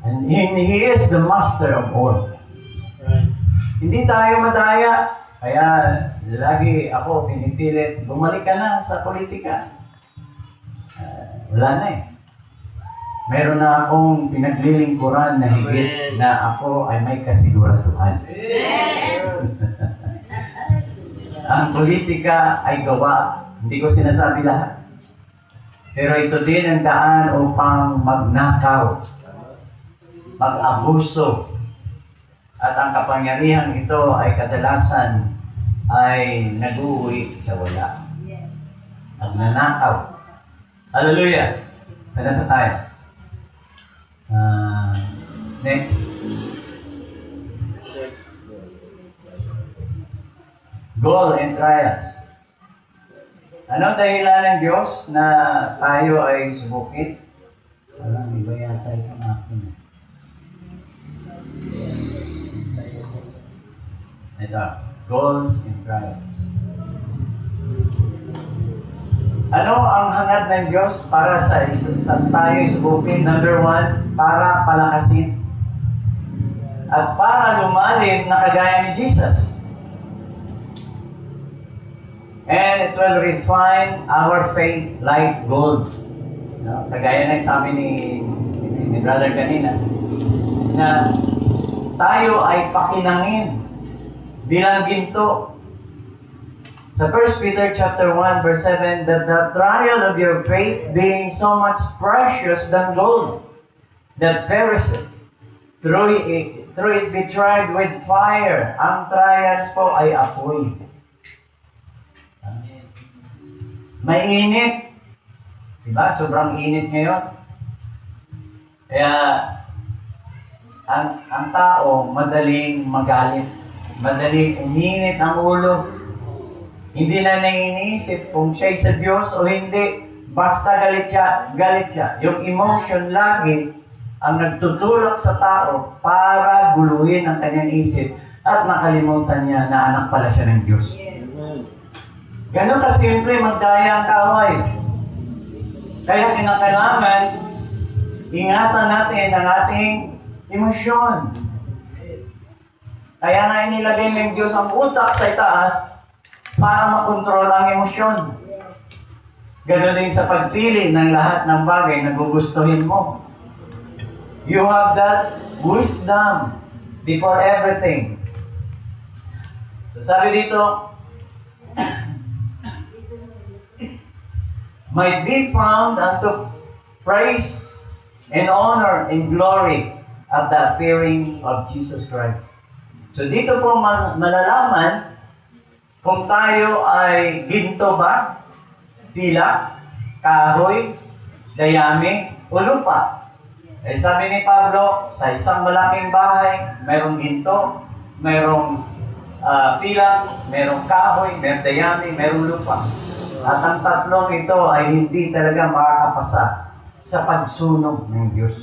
And He is the Master of all. Hindi tayo madaya. Kaya lagi ako pinipilit, bumalik ka na sa politika. Wala na eh. Meron na akong pinaglilingkuran na higit na ako ay may kasiguraduhan. Ang politika ay gawa. Hindi ko sinasabi lahat. Pero ito din ang daan upang magnakaw, mag-abuso. At ang kapangyarihan ito ay kadalasan ay nag-uwi sa wala. Nagnanakaw. Hallelujah! Pwede pa tayo. Next. Goal and trials. Ano dahilan ng Diyos na tayo ay subukin? Walang iba yata itong akin. Ito, goals and trials. Ano ang hangad ng Diyos para sa tayo subukin? Number 1, para palakasin. At para lumalim na kagaya ni Jesus. And it will refine our faith like gold. No? Kagaya ng sabi ni brother kanina, na tayo ay pakinangin bilang ginto. Sa 1 Peter chapter 1 verse 7, that the trial of your faith being so much precious than gold, that perisheth, through it be tried with fire. Ang trials po ay apoy. Mainit. Diba? Sobrang init ngayon. Kaya, ang tao madaling magalit. Madaling uminit ang ulo. Hindi na naiisip kung siya'y sa Diyos o hindi. Basta galit siya. Yung emotion lagi ang nagtutulak sa tao para guluhin ang kanyang isip at nakalimutan niya na anak pala siya ng Diyos. Ganon kasimple magdaya ang kaaway. Kaya kinakailangan ingatan natin ang ating emosyon. Kaya nga inilagay ng Diyos ang utak sa itaas para makontrol ang emosyon. Ganon din sa pagpili ng lahat ng bagay na gugustuhin mo. You have that wisdom before everything. So sabi dito, might be found unto praise and honor and glory at the appearing of Jesus Christ. So dito po malalaman kung tayo ay ginto ba, pilak, kahoy, dayami, o lupa. Eh, sabi ni Pablo, sa isang malaking bahay, mayroong ginto, mayroong pilak, mayroong kahoy, mayroong dayami, mayroong lupa. At ang tatlong ito ay hindi talaga makakapasa sa pagsunog ng Diyos.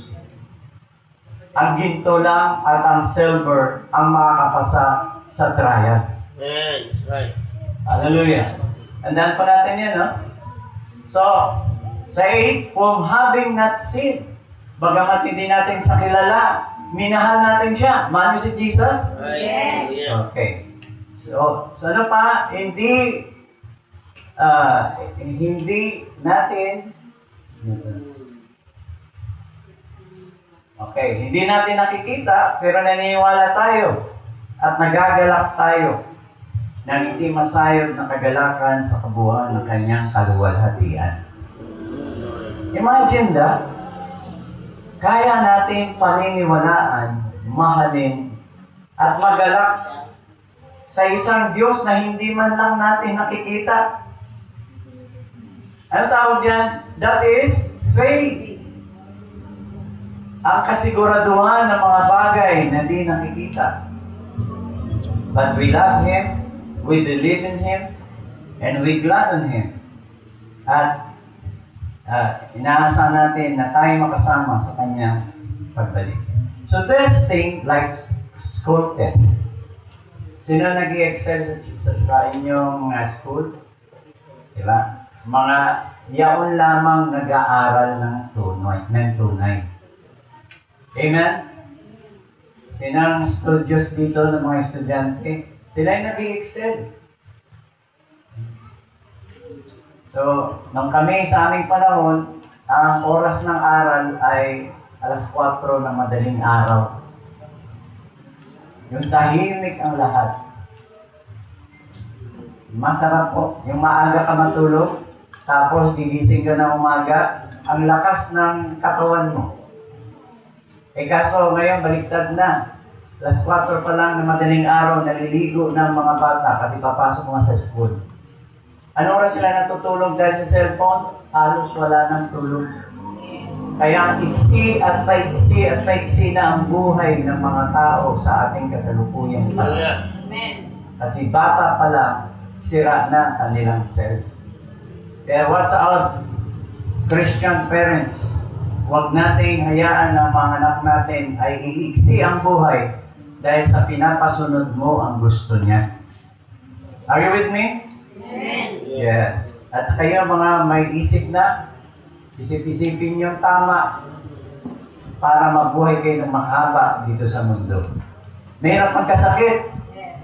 Ang ginto lang at ang silver ang makakapasa sa trials. Amen. That's right. Hallelujah. Tandaan pa natin yan, no? So, sa 8, whom having not seen, bagamat hindi natin sa kilala, minahal natin siya. Mahal niyo si Jesus? Right. Yeah. Okay. So ano pa? Hindi natin hindi natin nakikita, pero naniniwala tayo at nagagalak tayo ng hindi masayod na kagalakan sa kabuuan ng kanyang kaluwalhatian. Imagine that, kaya natin paniniwalaan, mahalin, at magalak sa isang Diyos na hindi man lang natin nakikita. Ano tawag dyan? That is faith. Ang kasiguraduhan ng mga bagay na di nakikita. But we love Him, we believe in Him, and we glad on Him. At inaasahan natin na tayo makasama sa Kanyang pagbalik. So testing like school test. Sino nag-i-excel sa inyong school? Diba? Mga yaon lamang nag-aaral ng tunay. Amen? Sinang studios dito ng mga estudyante, sila ay nag-i-excel. So, nung kami sa aming panahon, ang oras ng aral ay alas 4 ng madaling araw. Yung tahimik ang lahat. Masarap po. Yung maaga ka matulog, tapos gigising ka na umaga, ang lakas ng katawan mo. Eh kaso ngayon, baliktad na. Alas 4 pa lang na madaling araw, naliligo ng mga bata kasi papasok mga sa school. Anong oras sila natutulog dahil sa cellphone? Halos wala ng tulog. Kaya iksi at paiksi na ang buhay ng mga tao sa ating kasalukuyan pa. Amen. Kasi bata pa lang, sira na kanilang cells. Kaya watch out, Christian parents. Huwag nating hayaan na mga anak natin ay iiksi ang buhay dahil sa pinapasunod mo ang gusto niya. Are you with me? Amen. Yes. At kayo mga may isip na, isip-isipin yung tama para mabuhay kayo ng mahaba dito sa mundo. Mahirap magkasakit. Yes.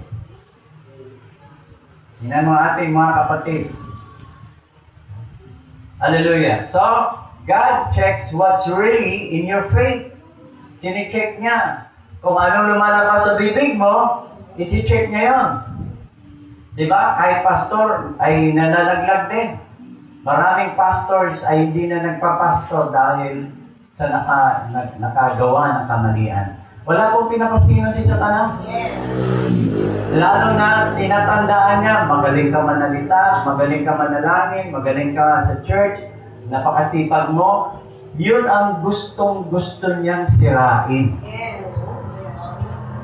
Yan mga ating mga kapatid. Hallelujah. So, God checks what's really in your faith. Sine-check niya. Kung anong lumalabas sa bibig mo, iti-check niya yun. Diba? Kahit pastor ay nalalaglag din. Maraming pastors ay hindi na nagpapastor dahil sa nakagawa ng kamalian. Wala pong pinapasino si Satanas. Yes. Lalo na tinatandaan niya, magaling ka manalita, magaling ka manalangin, magaling ka sa church, napakasipag mo. Yun ang gustong-gusto niyang sirain. Yes.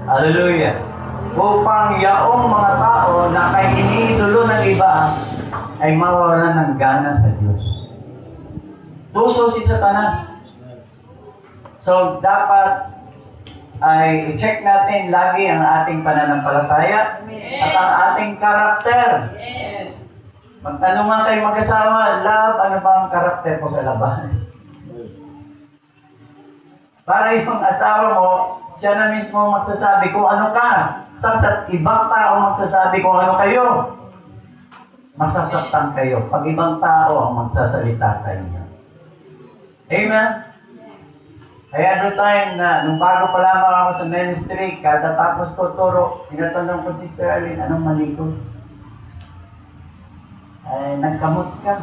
Hallelujah. Upang yaong mga tao na kay iniidolo ng iba ay mawawalan ng gana sa Diyos. Tuso si Satanas. So, dapat ay i-check natin lagi ang ating pananampalataya at ang ating karakter. Yes. Magtanong nga kayo mag-asawa, love, ano ba ang karakter ko sa labas? Para yung asawa mo, siya na mismo magsasabi kung ano ka. Sa ibang tao magsasabi kung ano kayo. Masasaktan kayo pag ibang tao ang magsasalita sa inyo. Amen? Kaya every time na, nung bago pa lamang ako sa ministry, kada tapos ko turo, tinatanong ko si Sister Arlene, anong mali ko? Ay, nagkamot ka.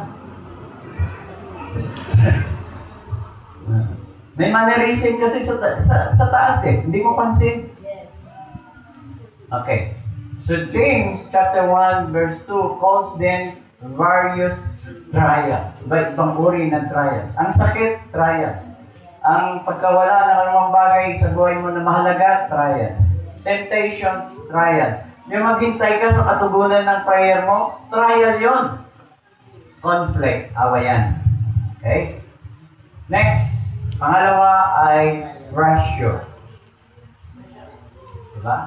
May mannerism kasi sa taas eh. Hindi mo pansin? Yes. Okay. So James chapter 1 verse 2 calls them various trials. Iba't ibang uri ng trials. Ang sakit, trials. Ang pagkawala ng anumang bagay sa buhay mo na mahalaga, trials. Temptation, trials. Yung maghintay ka sa katugunan ng prayer mo, trial yon. Conflict, awayan. Okay? Next, pangalawa ay pressure. Diba?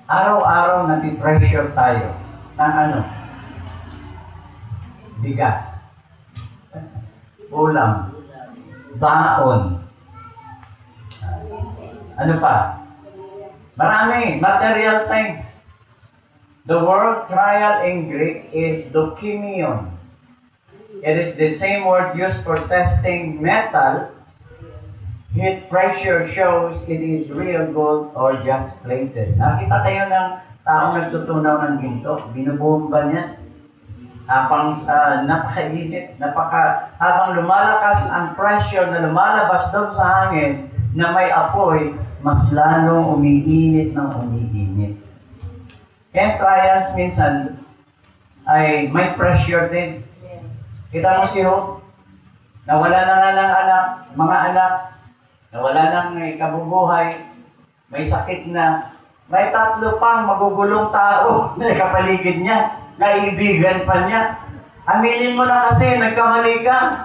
Araw-araw nati-pressure tayo ng ano? Bigas. Ulam. Baon. Ano pa? Marami. Material things. The word trial in Greek is dokimion. It is the same word used for testing metal. Heat pressure shows it is real gold or just plated. Nakita kayo ng taong nagtutunaw ng ginto? Binubomba niya. Habang napakainit, habang lumalakas ang pressure na lumalabas doon sa hangin na may apoy, mas lalong umiinit ng umiinit. Kaya trials minsan ay may pressure din. Kita mo si Hope, nawala na nga ng anak, mga anak, nawala ng kabubuhay, may sakit na, may 3 pang magugulong tao na kapaligid niya, kaibigan pa niya. Aminin mo na kasi, nagkamali ka.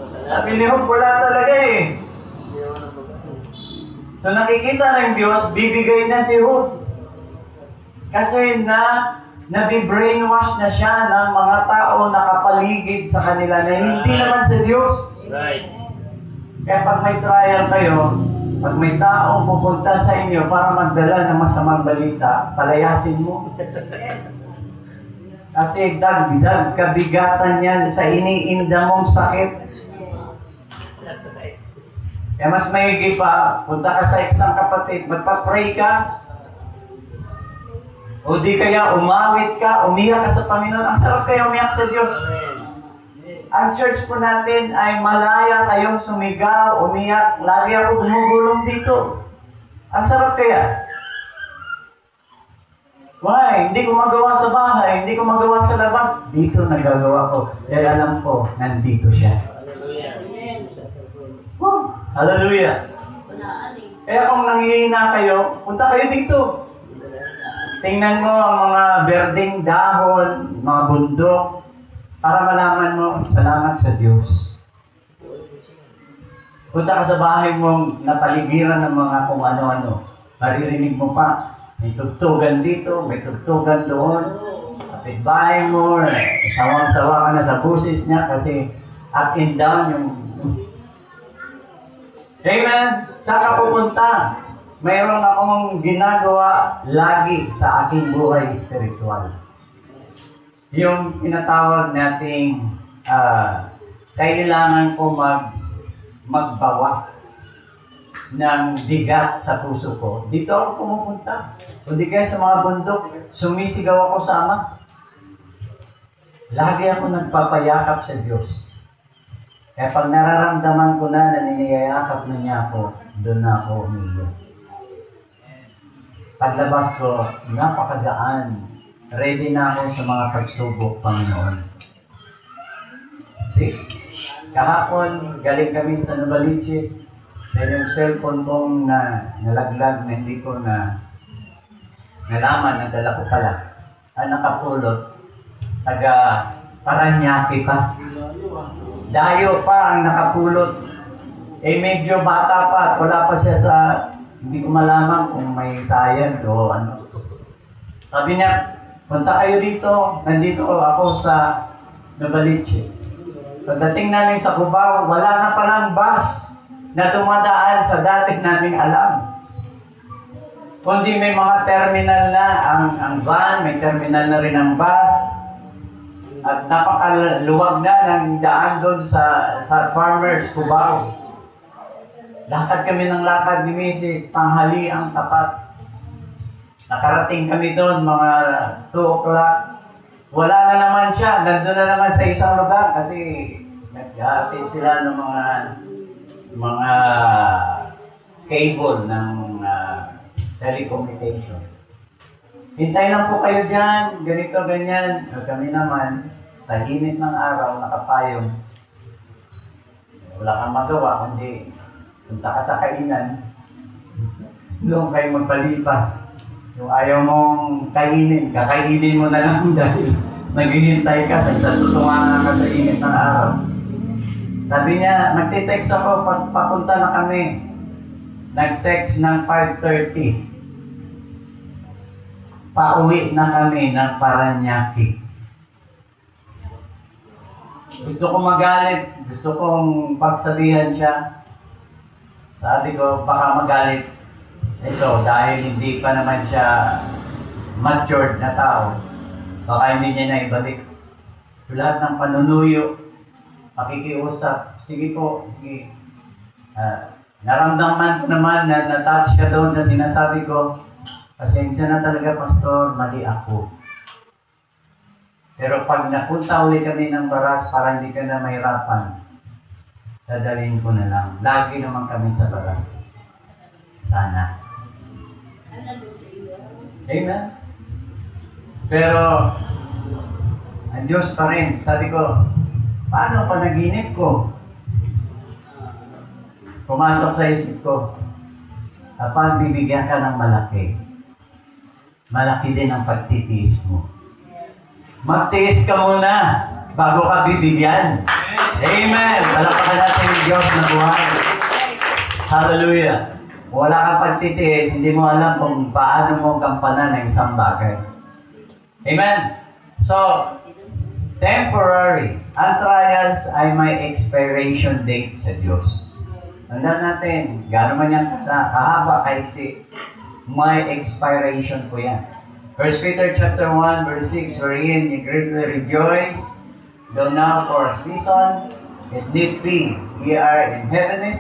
Sabi ni Hope, wala talaga eh. So nakikita ng Diyos, bibigay na si Hope. Kasi nabi-brainwash na siya ng mga tao na kapaligid sa kanila na hindi naman sa Diyos. Right. Kaya pag may trial kayo, pag may taong pupunta sa inyo para magdala ng masamang balita, palayasin mo. Kasi dagdag kabigatan yan sa iniinda mong sakit. That's right. Kaya mas maigi pa, punta ka sa isang kapatid, magpa-pray ka, o di kaya umawit ka, umiyak ka sa Panginoon. Ang sarap kaya umiyak sa Diyos. Amen. Ang church po natin ay malaya kayong sumigaw, umiyak. Lagi ako gumugulong dito. Ang sarap kaya. Why? Hindi ko magawa sa bahay, hindi ko magawa sa labas. Dito nagagawa ko. Dahil alam ko, nandito siya. Hallelujah. Amen. Woo! Hallelujah! Walaan eh. Kaya kung nanghihina kayo, punta kayo dito. Tingnan mo ang mga berdeng dahon, mga bundok, para malaman mo, salamat sa Diyos. Punta ka sa bahay mong napaligiran ng mga kung ano-ano. Maririnig mo pa, may tugtugan dito, may tugtugan doon. Kapitbahay mo, sawang-sawa ka na sa busis niya kasi up and down yung... Amen! Saan ka pupunta? Mayroon akong ginagawa lagi sa aking buhay spiritual. Yung tinatawag nating kailangan ko magbawas ng bigat sa puso ko. Dito ako pumupunta. O di kaya sa mga bundok, sumisigaw ako sa Ama. Lagi ako nagpapayakap sa Diyos. Kaya pag nararamdaman ko na niniyayakap na niya ako, doon na ako umiyak. Paglabas ko, napakagaan. Ready na ako sa mga pagsubok, Panginoon. See? Kahapon, galing kami sa Novaliches. Dahil yung cellphone kong nalaglag na hindi ko nalaman, nadala ko pala. Nakapulot. Taga Paranaque pa. Dayo pa ang nakapulot. Medyo bata pa. Wala pa siya sa... Hindi ko malaman kung may sayang o ano. Sabi niya, punta kayo dito. Nandito ako sa Novaliches. Pagdating namin sa Cubao, wala na palang bus na dumadaan sa dati naming alam. Kundi may mga terminal na ang van, may terminal na rin ang bus. At napakaluwag na ng daan doon sa Farmers Cubao. Lakad kami ng lakad ni Mrs. Tanghali ang tapat. Nakarating kami doon mga 2 o'clock. Wala na naman siya. Nandun na naman sa isang lugar kasi nag-aatid sila ng mga mga cable ng telecommunication. Hintay lang po kayo dyan, ganito, ganyan. O kami naman, sa init ng araw, nakapayong. Wala kang magawa, kundi punta ka sa kainan. Doon kayo magpalipas. Yung ayaw mong kainin, kakainin mo na lang dahil naghihintay ka sa tutungan ka sa init ng araw. Sabi niya, nagtitext ako pag papunta na kami. Nag-text ng 5:30. Pauwi na kami ng Paranaque. Gusto kong magalit, gusto kong pagsabihan siya. Sabi ko, baka magalit. Ito, dahil hindi pa naman siya matured na tao, baka hindi niya na ibalik. Lahat ng panunuyo, pakikiusap, sige po, sige. Naramdaman ko naman na na-touch ka doon sa sinasabi ko, pasensya na talaga, Pastor, mali ako. Pero pag napunta ulit kami ng baras para hindi ka na mahirapan, dadalhin ko na lang. Lagi naman kami sa baras. Sana. Amen. Pero, ang Diyos pa rin. Sabi ko, paano panaginip ko? Pumasok sa isip ko, kapag bibigyan ka ng malaki, malaki din ang pagtitiis mo. Magtiis ka muna bago ka bibigyan. Amen! Palakpakan natin yung Diyos na buhay. Hallelujah! Wala kang pagtitiis, hindi mo alam kung paano mo gampanan ng isang bagay. Amen? So, temporary. Ang trials ay may expiration date sa Diyos. Tandaan natin, gano'n man yan kahaba, kaiksi, may expiration po yan. 1 Peter chapter 1, verse 6, wherein ye greatly rejoice, though now for a season, if need be, ye are in heaviness,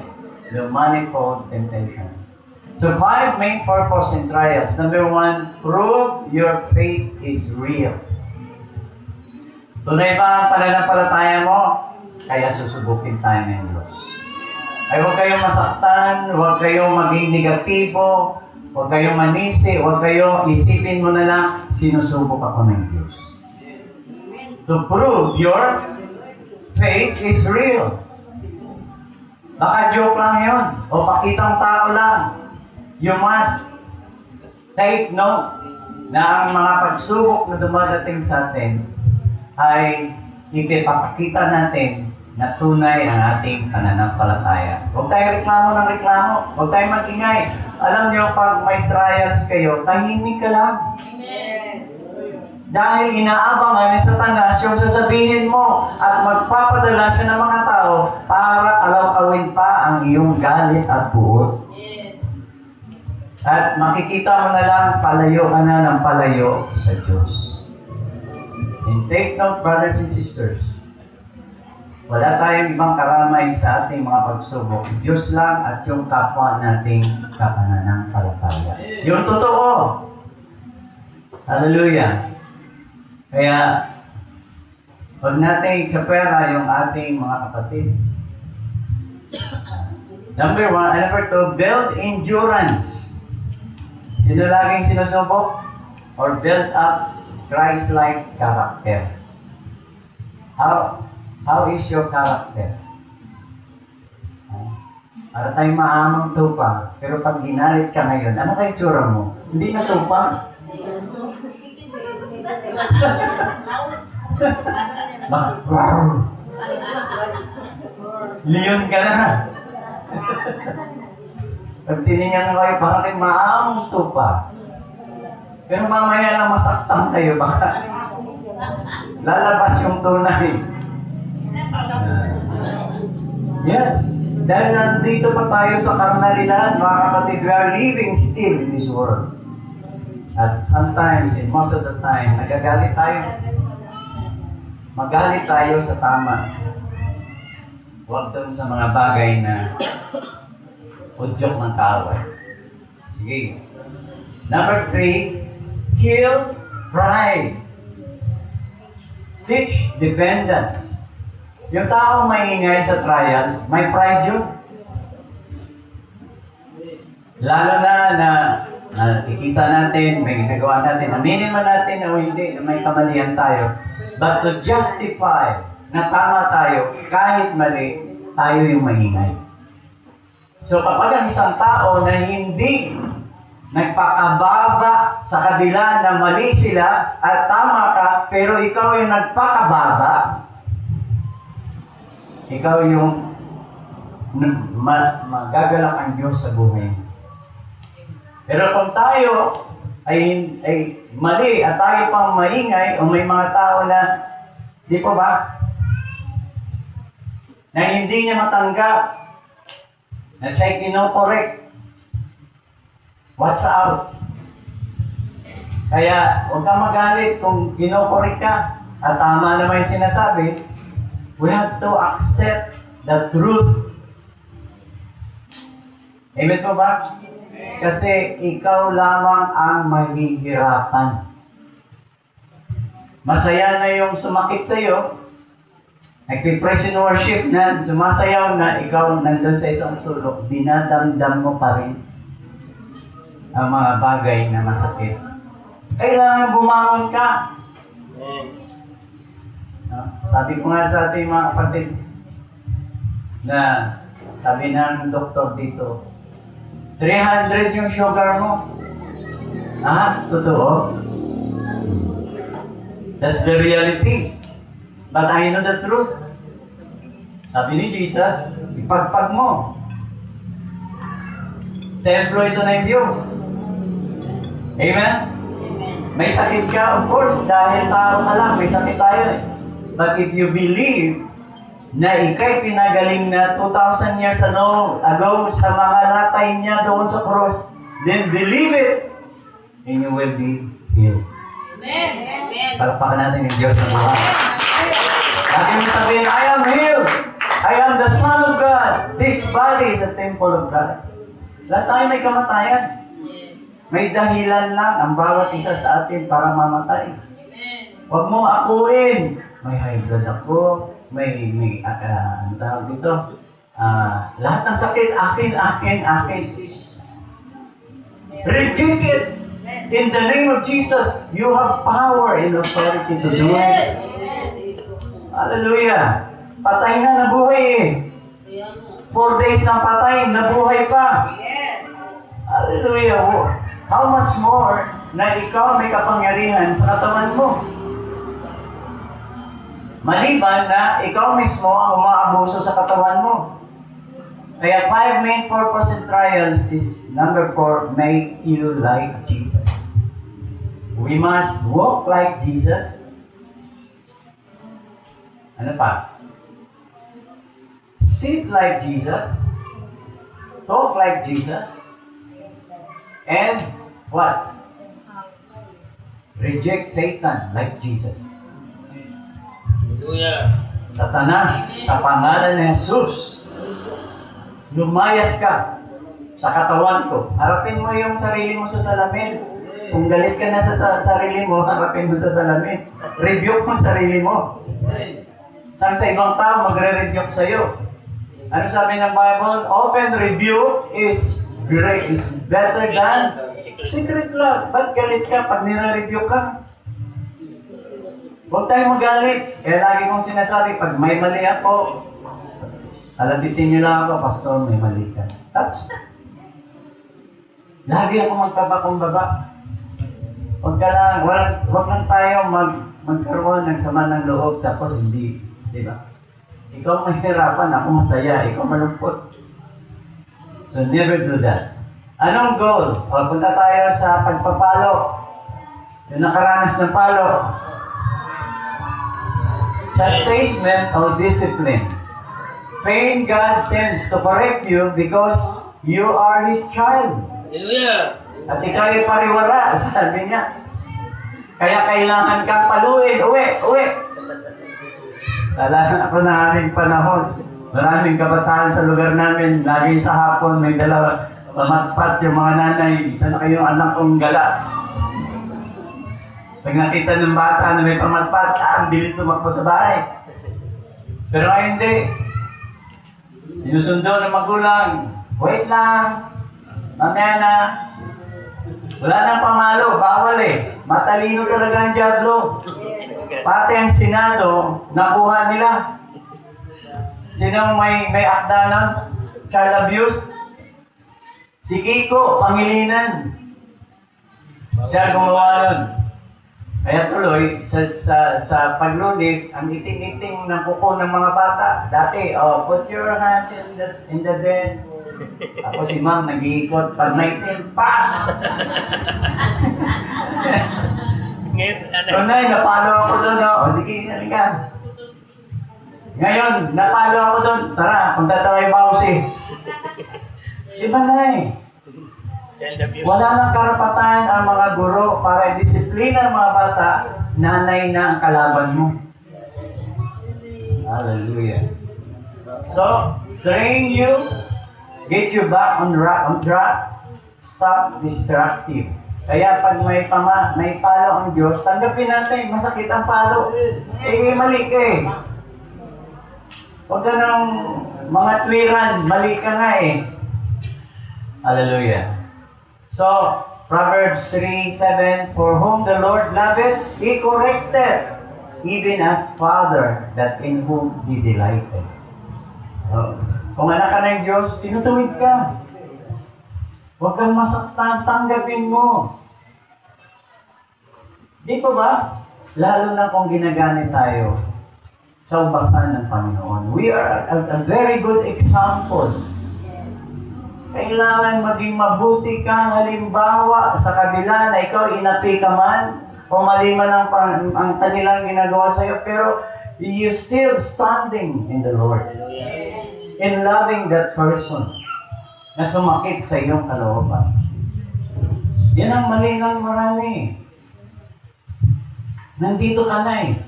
the manifold temptation. So 5 main purpose in trials. Number 1, prove your faith is real. Tunay ba ang pananampalataya mo? Kaya susubukin tayo ng Diyos. Ay huwag kayong masaktan, huwag kayong maging negatibo, huwag kayong manisi, huwag kayong isipin mo na lang, sinusubok ako ng Diyos. To prove your faith is real. Baka joke lang yun, o pakitang tao lang. You must take note na ang mga pagsubok na dumadating sa atin ay ipapakita natin na tunay ang ating pananampalataya. Huwag tayo reklamo ng reklamo. Huwag tayo mag-ingay. Alam niyo, pag may trials kayo, tahimik ka lang. Amen. Dahil inaabangan ni Satanas yung sasabihin mo at magpapadala siya ng mga tao para kalawkawin pa ang iyong galit at puot. Yes. At makikita mo na lang, palayo ka na ng palayo sa Diyos. And take note, brothers and sisters, wala tayong ibang karamay sa ating mga pagsubok. Diyos lang at yung kapwa nating kapananampalataya. Yung totoo. Hallelujah. Kaya, huwag natin iksapera yung ating mga kapatid. Number 1, and number 2, build endurance. Sino laging sinusubok? Or build up Christ-like character. How is your character? Para tayong maamang tupa. Pero pag ginalit ka ngayon, ano kayo tsura mo? Hindi na tupa. Leon ka na. Pag tinignan mo kayo, parang kayo maamang tupa. Pero mamaya lang masaktan kayo, baka lalabas yung tunay. Yes. Dahil nandito pa tayo sa karnalidad, mga kapatid, we are living still in this world. At sometimes, and most of the time, nagagalit tayo. Magalit tayo sa tama. Huwag doon sa mga bagay na udyok ng kaaway. Sige. Number 3, kill pride. Teach dependence. Yung tao maingay sa trials, may pride yun. Lalo na nakikita natin, may ginagawa natin, aminin man natin o hindi, na may kamalian tayo. But to justify na tama tayo, kahit mali, tayo yung maingay. So kapag ang isang tao na hindi nagpakababa sa kabila na mali sila at tama ka, pero ikaw yung nagpakababa, ikaw yung magagalak ang Diyos sa buhay. Pero kung tayo ay mali at tayo pang maingay o may mga tao na, di po ba, na hindi niya matanggap na siya'y kinokorek, watch out. Kaya huwag kang magalit kung kinokorek ka at tama naman yung sinasabi. We have to accept the truth. Amen po ba? Kasi ikaw lamang ang mahihirapan. Masaya na yung sumakit sa'yo, nagpipraise and worship na, sumasayaw na, ikaw nandun sa isang sulok, dinadamdam mo pa rin ang mga bagay na masakit. Kailangan bumangon ka. No? Sabi ko nga sa ating mga kapatid, na sabi ng doktor dito, 300 yung sugar mo. Totoo? That's the reality. But I know the truth. Sabi ni Jesus, ipagpag mo. Templo ito ng Diyos. Amen? May sakit ka, of course, dahil tao ka lang, may sakit tayo eh. But if you believe na ikay pinagaling na 2,000 years ago sa mga latay niya doon sa cross, then believe it, and you will be healed. Amen. Amen. Palakpakan natin yung Diyos ng mga. Lagi mo sabihin, I am healed. I am the Son of God. This body is a temple of God. Lahat tayo may kamatayan. Yes. May dahilan lang ang bawat isa sa atin para mamatay. Amen. Huwag mo akuin. May high blood ako. Ano tawag dito? Lahat ng sakit, akin. Reject it. In the name of Jesus, you have power and authority to do it. Hallelujah. Patay na, nabuhay eh. 4 days na patay, nabuhay pa. Yes. Hallelujah. How much more na ikaw may kapangyarihan sa katawan mo? Maliban na ikaw mismo ang umaabuso sa katawan mo. Kaya 5 main purpose in trials is number 4, make you like Jesus. We must walk like Jesus. Ano pa? Sit like Jesus. Talk like Jesus. And what? Reject Satan like Jesus. Hallelujah. Satanas, sa pangalan ni Jesus, lumayas ka sa katawan ko. Harapin mo yung sarili mo sa salamin. Kung galit ka na sa sarili mo, harapin mo sa salamin. Rebuke mo sarili mo. Sa ibang tao, magre-rebuke sa'yo. Ano sabi ng Bible? Open rebuke is great, is better than secret love. Ba't galit ka pag nire-rebuke ka? Huwag tayong magalit. Kaya lagi kong sinasabi, pag may mali ako, alabitin niyo lang ako, Pastor, may mali ka. Tapos na. Lagi ako magpapakumbaba. Huwag lang tayo magkaroon ng sama ng loob, tapos hindi. Di ba? Ikaw mahirapan, ako masaya, ikaw malungkot. So never do that. Anong goal? Punta tayo sa pagpapalo. Yung nakaranas ng palo. Chastisement or discipline. Pain God sends to correct you because you are His child. Hallelujah. At ikaw ay pariwara, sabi niya. Kaya kailangan kang paluin. Uwi. Tala ako na aming panahon. Maraming kabataan sa lugar namin. Lagi sa hapon may dalawa. Pamatpat yung mga nanay. Sana kayong anak kong gala. Pag nakita ng bata na may pamatpat, ang bilis tumakbo sa bahay. Pero ngayon hindi. Sinusundo ng magulang. Wait lang. Mamaya na, wala nang pamalo, bawal eh. Matalino talaga ang Diablo. Pati ang Senado, nakuha nila. Sino may akda ng child abuse? Si Kiko, Pangilinan. Siya gumawa nun. Kaya tuloy, sa paglunis, ang iting-iting ng kuko ng mga bata. Dati, put your hands in the desk. Ako si ma'am, nag-iikot. Pag may pa! Ngayon, ano? Tunay, napalo ako doon. Hindi ka. Ngayon, napalo ako doon. Tara, punta tayo kay Bausi. Iba na eh. Child abuse. Wala nang karapatan ang mga guro para disiplina ang mga bata. Nanay na ang kalaban mo. Hallelujah. So, train you, get you back on track, stop destructive. Kaya pag may palo ang Diyos, tanggapin natin, masakit ang palo. Mali ka eh. Huwag ka ng mga twiran, mali ka nga eh. Hallelujah. So, Proverbs 3:7, for whom the Lord loveth, He corrected, even as Father, that in whom He delighted. So, kung anak ka ng Diyos, tinutuwid ka. Huwag kang masaktan, tanggapin mo. Di ba ba? Lalo na kung ginagamit tayo sa ubasan ng Panginoon. We are a very good example. Kailangan maging mabuti kang halimbawa sa kabila na ikaw inapi ka man o mali man ang kanilang ginagawa sa iyo, pero you still standing in the Lord. In loving that person na sumakit sa iyong kalooban. Yan ang mali ng marami. Nandito ka na eh.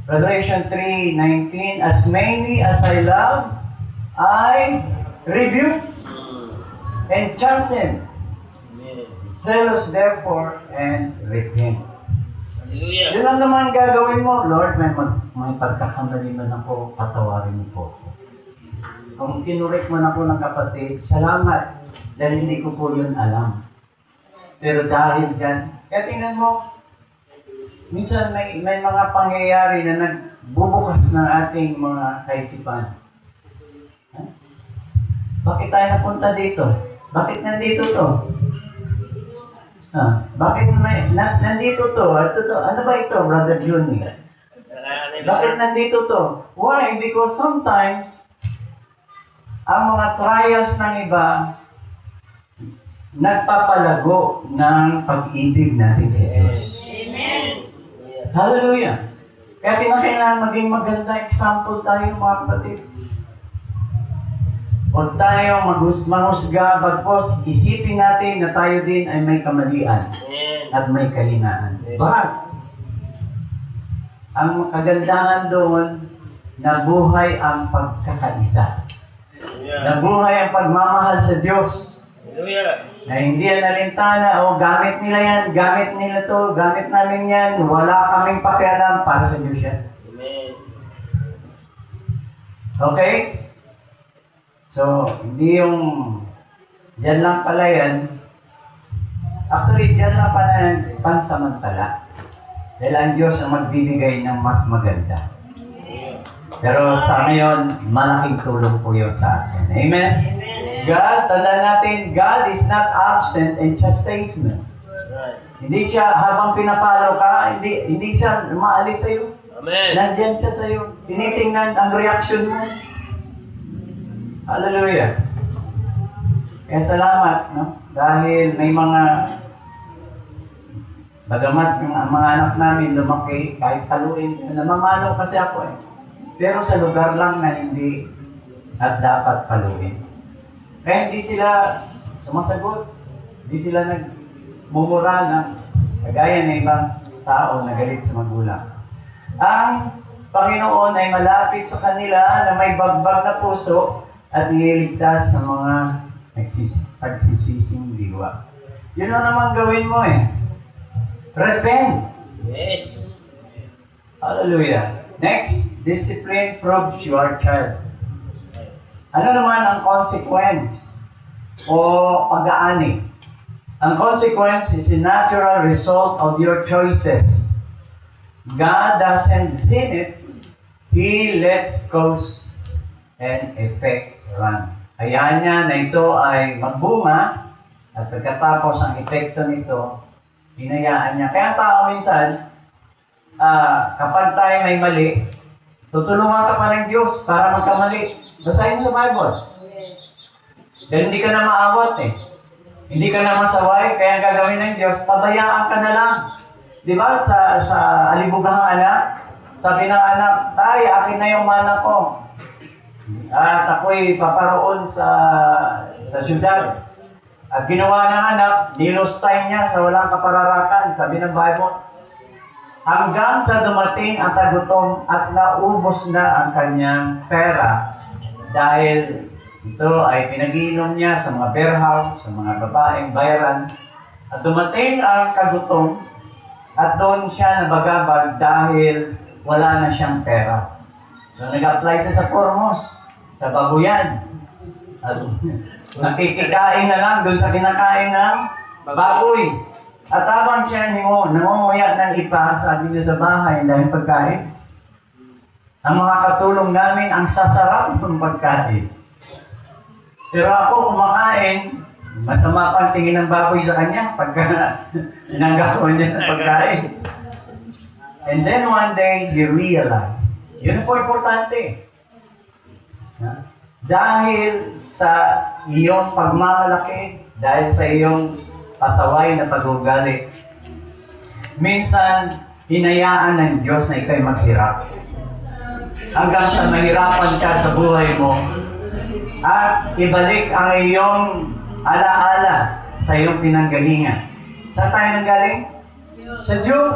Revelation 3:19, as many as I love, I rebuke and chasten. Zealous therefore and repent. Hallelujah. Yun lang naman gagawin mo. Lord, may pagkakamali man ako, patawarin mo po. Kung kinurek mo na po ng kapatid, salamat. Dahil hindi ko po yun alam. Pero dahil dyan, kaya tingnan mo, minsan may mga pangyayari na nagbubukas ng ating mga kaisipan. Bakit tayo napunta dito? Bakit nandito to? Bakit nandito to? Ano ba ito, Brother Juni? Bakit nandito to? Why? Because sometimes, ang mga trials ng iba, nagpapalago ng pag-ibig natin sa Diyos. Amen. Hallelujah! Kaya pinakailangan maging maganda example tayo, mga kapatid. Huwag tayong manghusga, bagpos isipin natin na tayo din ay may kamalian at may kahinaan. But, ang kagandahan doon, nabuhay ang pagkakaisa. Nabuhay ang pagmamahal sa Diyos. Na hindi yan alintana, gamit nila yan, gamit nila to, gamit namin yan, wala kaming pakialam para sa Diyos yan. Okay? So, hindi yung dyan lang pala yan. Actually, dyan lang pala yan pansamantala. Dahil ang Diyos ang magbibigay ng mas maganda. Pero sa ngayon, malaking tulong po yun sa atin. Amen? God, tanda natin, God is not absent in chastisement. Hindi siya, habang pinapalo ka, hindi siya maalis sa'yo. Amen. Nandyan siya sa'yo. Tinitingnan ang reaction mo. Hallelujah. Kaya salamat, no? Dahil may bagamat yung mga anak namin lumaki, kahit taluin, namamalo kasi ako eh. Pero sa lugar lang na hindi at dapat paluin. Kaya hindi sila sumasagot. Hindi sila nagmumura na kagaya ng ibang tao na galit sa magulang. Ang Panginoon ay malapit sa kanila na may bagbag na puso at nililigtas sa mga pagsisising diwa. Yun lang naman gawin mo eh. Repent. Yes. Hallelujah. Next, discipline proves you are child. Ano naman ang consequence o pag-aani. Ang consequence is a natural result of your choices. God doesn't sin it. He lets cause and effect run. Hayaan niya na ito ay magbunga at pagkatapos ang epekto nito, hinayaan niya. Kaya tao minsan, kapag tayo may mali, tutulungan ka pa ng Diyos para magkamali. Basahin mo sa Bible. Dahil hindi ka na maawat eh. Hindi ka na masaway, kaya ang gagawin ng Diyos, pabayaan ka na lang. Di ba sa alibugahang anak, sabi ng anak, tay, akin na yung mana ko. At ako'y paparoon sa syudad. At ginawa ng anak, nilustay niya sa walang kapararakan, sabi ng Bible. Hanggang sa dumating ang tagutom at naubos na ang kanyang pera dahil ito ay pinag-iinom niya sa mga bear house, sa mga babaeng bayaran. At dumating ang kagutom at doon siya nabagabag dahil wala na siyang pera. So nag-apply siya sa Formos, sa babuyan. At nakikikain na lang doon sa kinakain ng baboy. At habang siya nangunguya ng ipa, sabi niya sa bahay dahil pagkain, ang mga katulong namin ang sasarap ng pagkain. Pero ako kumakain, masama pang tingin ng baboy sa kanya pagka inanggawan niya sa pagkain. And then one day, he realized, yun po importante. Dahil sa iyong pagmamalaki, dahil sa iyong pasaway na pag-ugali, minsan, hinayaan ng Diyos na ikaw'y maghirap. Hanggang sa mahirapan ka sa buhay mo, at ibalik ang iyong alaala sa iyong pinanggalingan. Saan tayo nanggaling? Sa Diyos.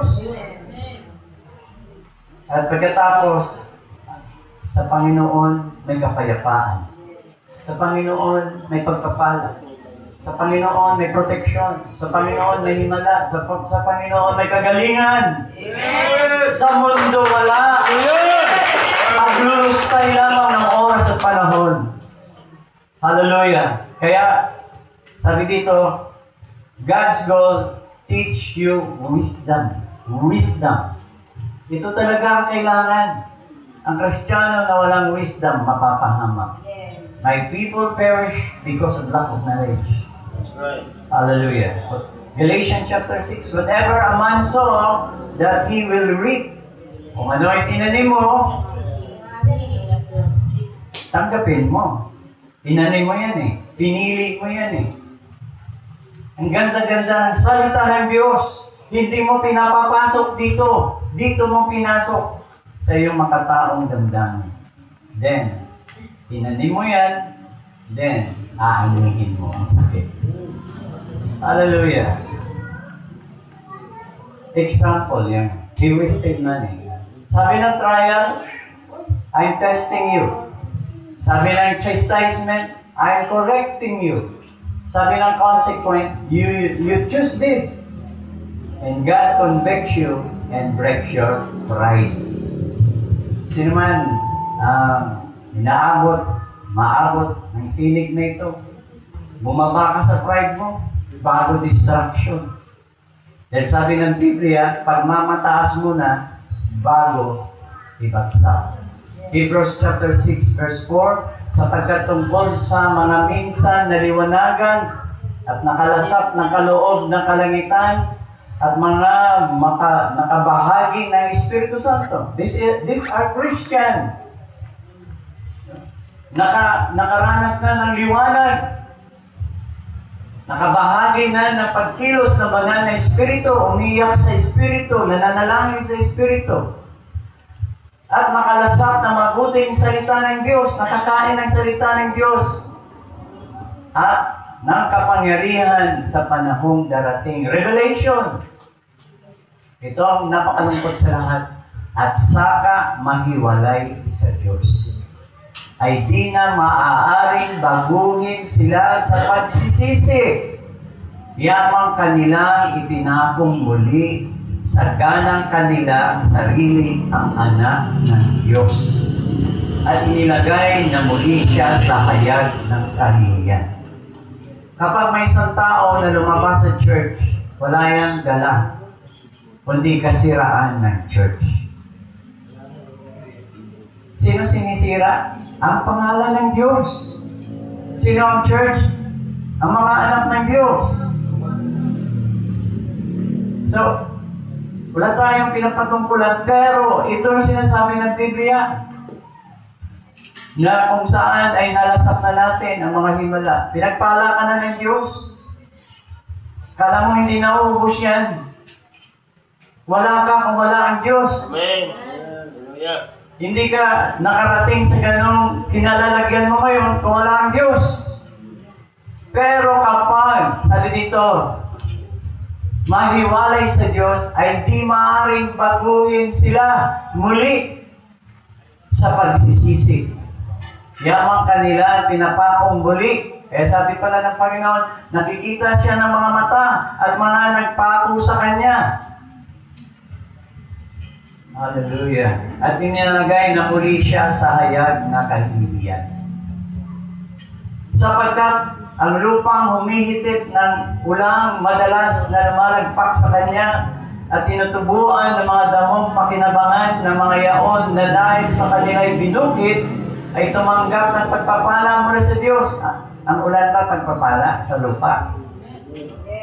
At pagkatapos, sa Panginoon may kapayapaan. Sa Panginoon may pagpapala. Sa Panginoon may proteksyon. Sa Panginoon may himala. Sa Panginoon may kagalingan. Amen. Sa mundo wala. Aglulustay lamang ng oras at panahon. Hallelujah. Kaya, sabi dito, God's goal, teach you wisdom. Wisdom. Ito talaga ang kailangan. Ang Kristiyano na walang wisdom, mapapahamak. Yes. My people perish because of lack of knowledge. That's right. Hallelujah. Galatians chapter 6, whatever a man sow, that he will reap. Kung ano ay tinanim mo, tanggapin mo. Tinanim mo yan eh. Pinili mo yan eh. Ang ganda-ganda ng salita ng Diyos. Hindi mo pinapapasok dito. Dito mo pinasok sa iyong makataong damdamin. Then, tinanim mo yan, then, aanihin mo ang sakit. Hallelujah. Example yan. He wasted money. Sabi ng trial, I'm testing you. Sabi ng chastisement, I'm correcting you. Sabi ng consequence, you choose this. And God convicts you and breaks your pride. Sino man maabot ng tinig na ito, bumaba ka sa pride mo, bago distraction. Dahil sabi ng Biblia, pag mamataas mo na, bago ibagsak. Hebrews chapter 6 verse 4, sapagkat tungkol sa mga minsan naliwanagan at nakalasap ng kaloob ng kalangitan at mga nakabahagi ng Espiritu Santo. These are Christians. Nakaranas na ng liwanag. Nakabahagi na ng pagkilos ng banal na Espiritu, umiyak sa Espiritu, nananalangin sa Espiritu. At makalasap ng mabuting salita ng Diyos, nakakain ng salita ng Diyos. At ng kapangyarihan sa panahong darating. Revelation. Ito ang napakalungkot sa lahat. At saka mahiwalay sa Diyos. Ay di na maaaring baguhin sila sa pagsisisi. Yamang kanilang itinapong muli sa ganang kanilang sarili ang anak ng Diyos. At inilagay na muli siya sa hayag ng kahihiyan. Kapag may isang tao na lumabas sa church, wala yang dala, kundi kasiraan ng church. Sino sinisira? Ang pangalan ng Diyos. Sino ang church? Ang mga anak ng Diyos. So, wala tayong pinapatungkulan, pero ito ang sinasabi ng Biblia na kung saan ay nalasap na natin ang mga himala. Pinagpala ka na ng Diyos. Kala mo hindi nauubos yan. Wala ka kung wala ang Diyos. Amen. Hallelujah. Hindi ka nakarating sa ganong kinalalagyan mo ngayon kung wala ang Diyos. Pero kapag, sabi dito, mahiwalay sa Diyos, ay di maaaring baguhin sila muli sa pagsisisi. Yamang kanila pinapakong muli. Eh sabi pala ng Panginoon, nakikita siya ng mga mata at mga nagpako sa Kanya. Hallelujah. At inilagay na muli siya sa hayag na kahihiyan. Sapagkat ang lupang humihitit ng ulang madalas na lumalagpak sa kanya at tinutubuan ng mga damong pakinabangan ng mga yaon na dahil sa kanila'y binukit ay tumanggap ng pagpapala mula sa Diyos. Ang ulan ba pagpapala sa lupa?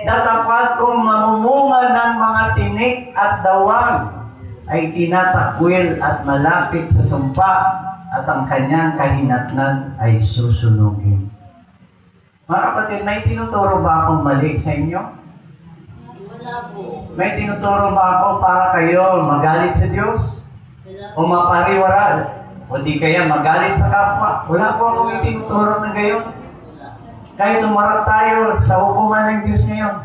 Datapat kung mamumunga ng mga tinik at dawang ay tinatakwil at malapit sa sumpa at ang kanyang kahinatnan ay susunugin. Mga kapatid, may tinuturo ba akong mali sa inyo? Wala po. May tinuturo ba ako para kayo magalit sa Diyos? O mapariwara? O di kaya magalit sa kapwa? Wala po akong itinuturo na gayon. Kahit tumarap tayo sa hukuman ng Diyos ngayon,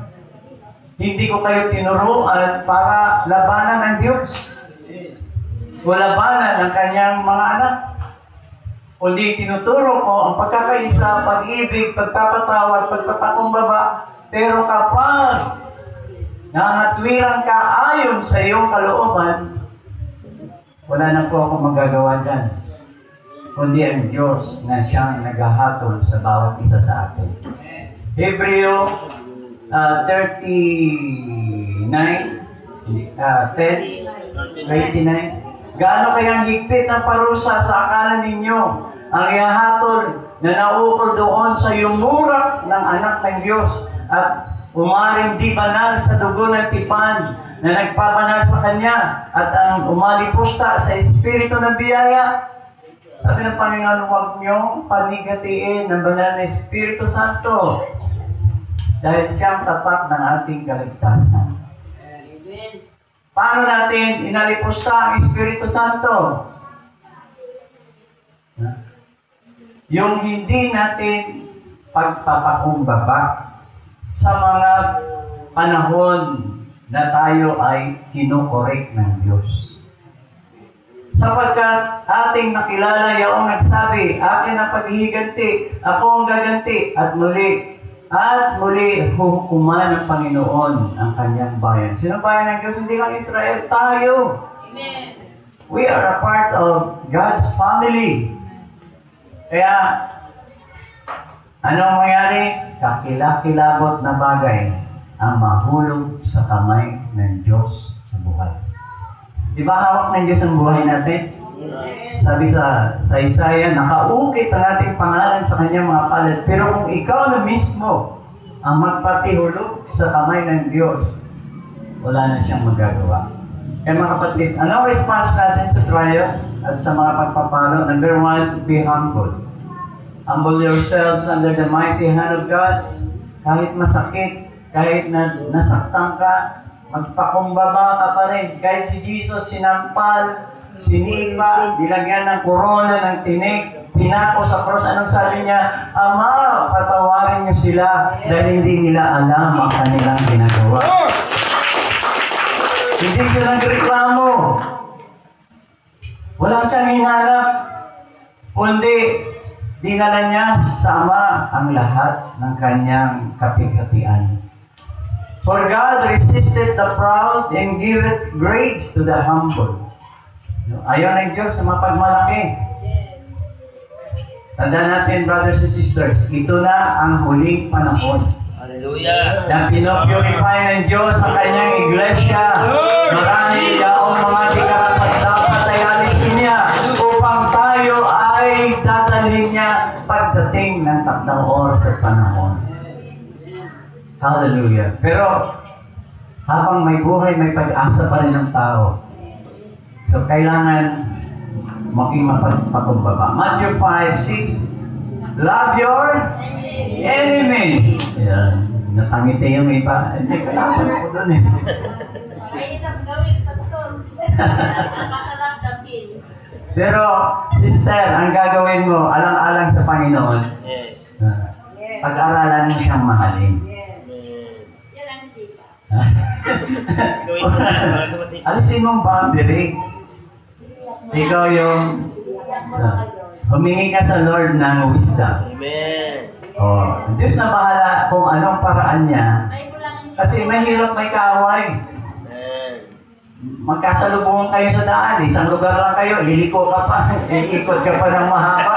hindi ko kayo tinuruan para labanan ng Diyos o labanan ng kanyang mga anak. Kundi tinuturo ko ang pagkakaisa, pag-ibig, pagpapatawad, pagpapakumbaba. Pero kapag nangatwiran ka ayon sa iyong kalooban, wala na po akong magagawa dyan. Kundi ang Diyos na siyang naghahatol sa bawat isa sa atin. Hebreo 10:29. Gaano kayang higpit ang parusa sa akala ninyo ang ihahatol na naukol doon sa yumurak ng anak ng Diyos at umaring di banal sa dugo ng tipan na nagpabanal sa Kanya at ang umalipusta sa Espiritu ng biyaya. Sabi ng Panginoon, huwag niyong panigatiin ng banal na Espiritu Santo dahil siyang tapat ng ating kaligtasan. Paano natin inalipusta ang Espiritu Santo? Yung hindi natin pagpapakumbaba sa mga panahon na tayo ay kinukorek ng Diyos. Sapagkat ating nakilala yaong nagsabi, akin ang paghihiganti, ako ang gaganti, at muli huhukuman ng Panginoon ang kanyang bayan. Sino bayan ng Diyos? Hindi lang Israel, tayo. Amen. We are a part of God's family. Kaya, anong mangyari? Kakilakilabot na bagay ang mahulog sa kamay ng Diyos sa buhay. Di ba hawak ng Diyos ang buhay natin? Sabi sa Isaiah, nakaukit ang ating pangalan sa kanyang mga palad. Pero kung ikaw na mismo ang magpatihulog sa kamay ng Diyos, wala na siyang magagawa. Kaya mga kapatid, anong response natin sa trials at sa mga pagpapalo? Number 1, be humble. Humble yourselves under the mighty hand of God. Kahit masakit, kahit nasaktan ka, magpakumbaba ka pa rin. Kahit si Jesus sinampal, sinipa, dilagyan ng korona ng tinik, pinako sa cross. Anong sabi niya? Ama, patawarin niyo sila dahil hindi nila alam ang kanilang ginagawa. Hindi sila nagreklamo. Walang siyang hinanap, kundi dinala niya sa Ama ang lahat ng kanyang kapighatian. For God resisted the proud and giveth grace to the humble. Ayaw ng Diyos sa mapagmalaki. Tandaan natin, brothers and sisters, ito na ang huling panahon Hallelujah. na pinopurify ng Diyos sa kanyang iglesia. Marami yaong mga di karapat-dapat ay alisin niya upang tayo ay dadalhin niya pagdating ng takdang oras at panahon. Hallelujah. Pero habang may buhay, may pag-asa pa rin ng tao. So kailangan maging mapagpakumbaba. Matthew 5:6, love your enemies. Yan. Natangiti yung iba. Hindi ko naman ako doon eh. Mahirap gawin, pastor. Masarap gawin. Pero, sister, ang gagawin mo, alang-alang sa Panginoon, Yes. pag-aralan mo siyang mahalin. Amen. Yan ang tipa. Gawin mo na para dumating siya. Alisin mong boundary. Ikaw yung humingi ka sa Lord ng wisdom. Amen. Oh, Diyos na bahala kung anong paraan niya. Ay, mo lang hindi. Kasi mahirap may kaaway. Amen. Magkasalubungan kayo sa daan. Isang lugar lang kayo, liliko ka pa. Iikot ka pa ng mahaba.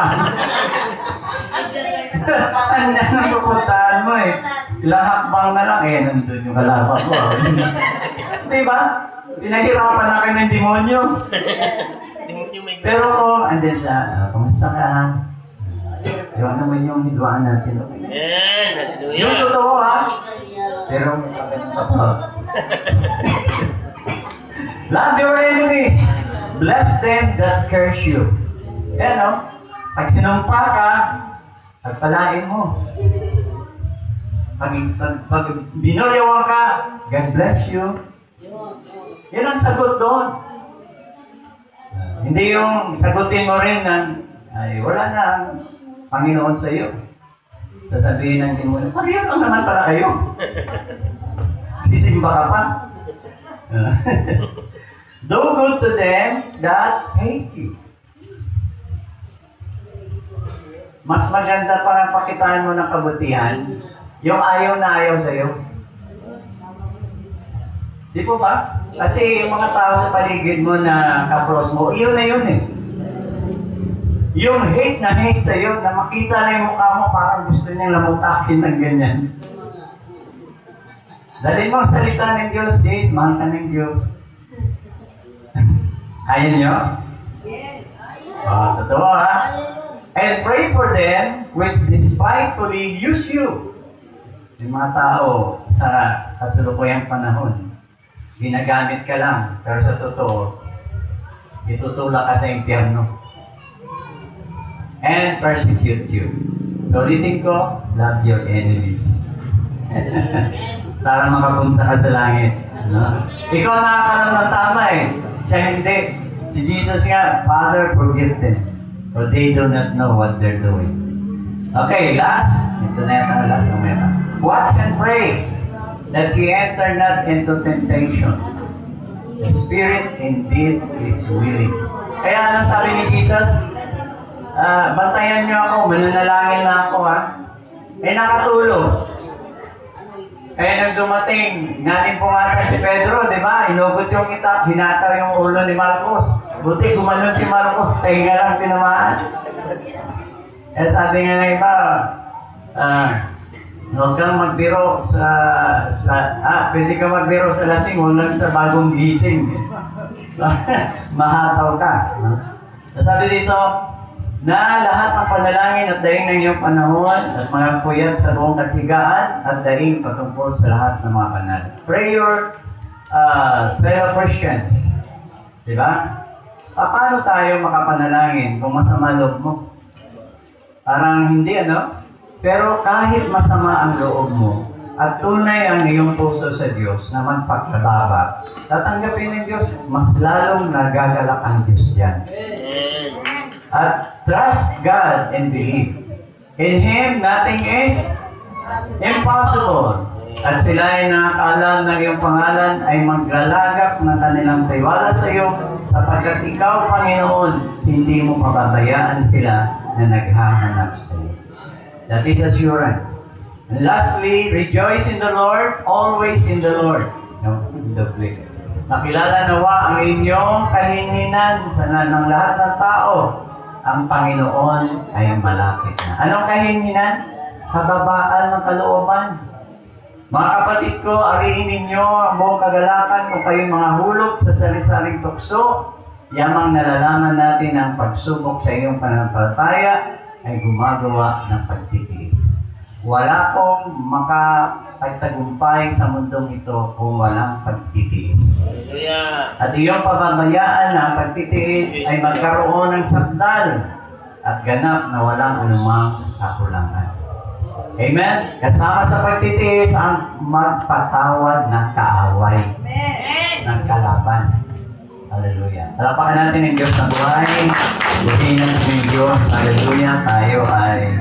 Ano na ang pupuntahan mo eh. Ilang hakbang na lang eh, nandun yung kalaban mo. Di ba? Pinahirapan na kayo ng demonyo. Yung may Pero kung andyan siya, kumusta ka? Yun naman yung hidwaan natin. Amen. Yung Hallelujah. totoo ha? Pero may pagkasta pa. Love your enemies. Bless them that curse you. Yan o. Pag sinumpa ka, pagpalain mo. Pag binulyawan ka, God bless you. Yan ang sagot doon. Hindi yung sagutin mo rin na, ay wala na ang Panginoon sa iyo. Sasabihin ng demonyo, parehas lang naman pala kayo. Sisimba ka pa. Do good to them that hate you. Mas maganda para pakitaan mo ng kabutihan, yung ayaw na ayaw sa iyo. Di po ba? Kasi yung mga tao sa paligid mo na kapros mo, iyon na yun eh. Yung hate na hate sa iyo, na makita na yung mukha mo, parang gusto niyang lamutakin ng ganyan. Dalhin mo ang salita ng Diyos, Jace, mahal ka ng Diyos. Kaya niyo? Yes. Totoo ha? And pray for them which despitefully use you. Yung mga tao sa kasulukuyang panahon, ginagamit ka lang, pero sa totoo, itutulak ka sa impyerno. And persecute you. So, ulitin ko, love your enemies. Para makapunta ka sa langit. No? Ikaw nakakalam ng tama eh. Siya hindi. Si Jesus nga, Father, forgive them. For they do not know what they're doing. Okay, last. Ito na yung last ng meta. Watch and pray that ye enter not into temptation. The spirit indeed is willing. Kaya ano sabi ni Jesus? Bantayan niyo ako, mananalangin na ako ha. Eh nakatulog. Kaya nang dumating, natin pumatag si Pedro, di ba? Inugot yung itak, hinataw yung ulo ni Marcos. Buti gumanon si Marcos, tahinga lang tinamaan. Eh sabi nga na iba, huwag kang magbiro pwede ka magbiro sa lasing, huwag lang sa bagong gising. Mahataw ka. No? Sabi dito, na lahat ng panalangin at daing ng iyong panahon at mga puyat sa buong katigaan at daing patungkol sa lahat ng mga banal. Pray your fellow Christians. Diba? Paano tayo makapanalangin kung masama loob mo? Parang hindi ano? Pero kahit masama ang loob mo at tunay ang iyong puso sa Diyos na magpakababa, tatanggapin ng Diyos, mas lalong nagagalak ang Diyos dyan. At trust God and believe. In Him, nothing is impossible. At sila ay nakakaalam ng iyong pangalan ay maglalagak ng kanilang tiwala sa iyo sapagkat ikaw, Panginoon, hindi mo pababayaan sila na naghahanap sa iyo. That is assurance. And lastly, rejoice in the Lord, always in the Lord. No, nakilala nawa ang inyong kahinhinan sa ng lahat ng tao. ang Panginoon ay malapit na. Anong kahinginan? Kababaan ng kalooban. Mga kapatid ko, ariin ninyo ang buong kagalakan kung kayo mga hulog sa sari-saring tukso. Yamang nalalaman natin ang pagsubok sa iyong pananampalataya ay gumagawa ng pagtitiis. Wala pong makapagtagumpay sa mundong ito kung walang pagtitiis. Hallelujah. At iyong pababayaan na ang pagtitiis ay magkaroon ng sakdal at ganap na walang anumang kakulangan. Amen? Kasama sa pagtitiis ang magpatawad ng kaaway, Amen. ng kalaban. Hallelujah. Talapakan natin ang Diyos na buhay. Buhay ng Diyos. Hallelujah. Tayo ay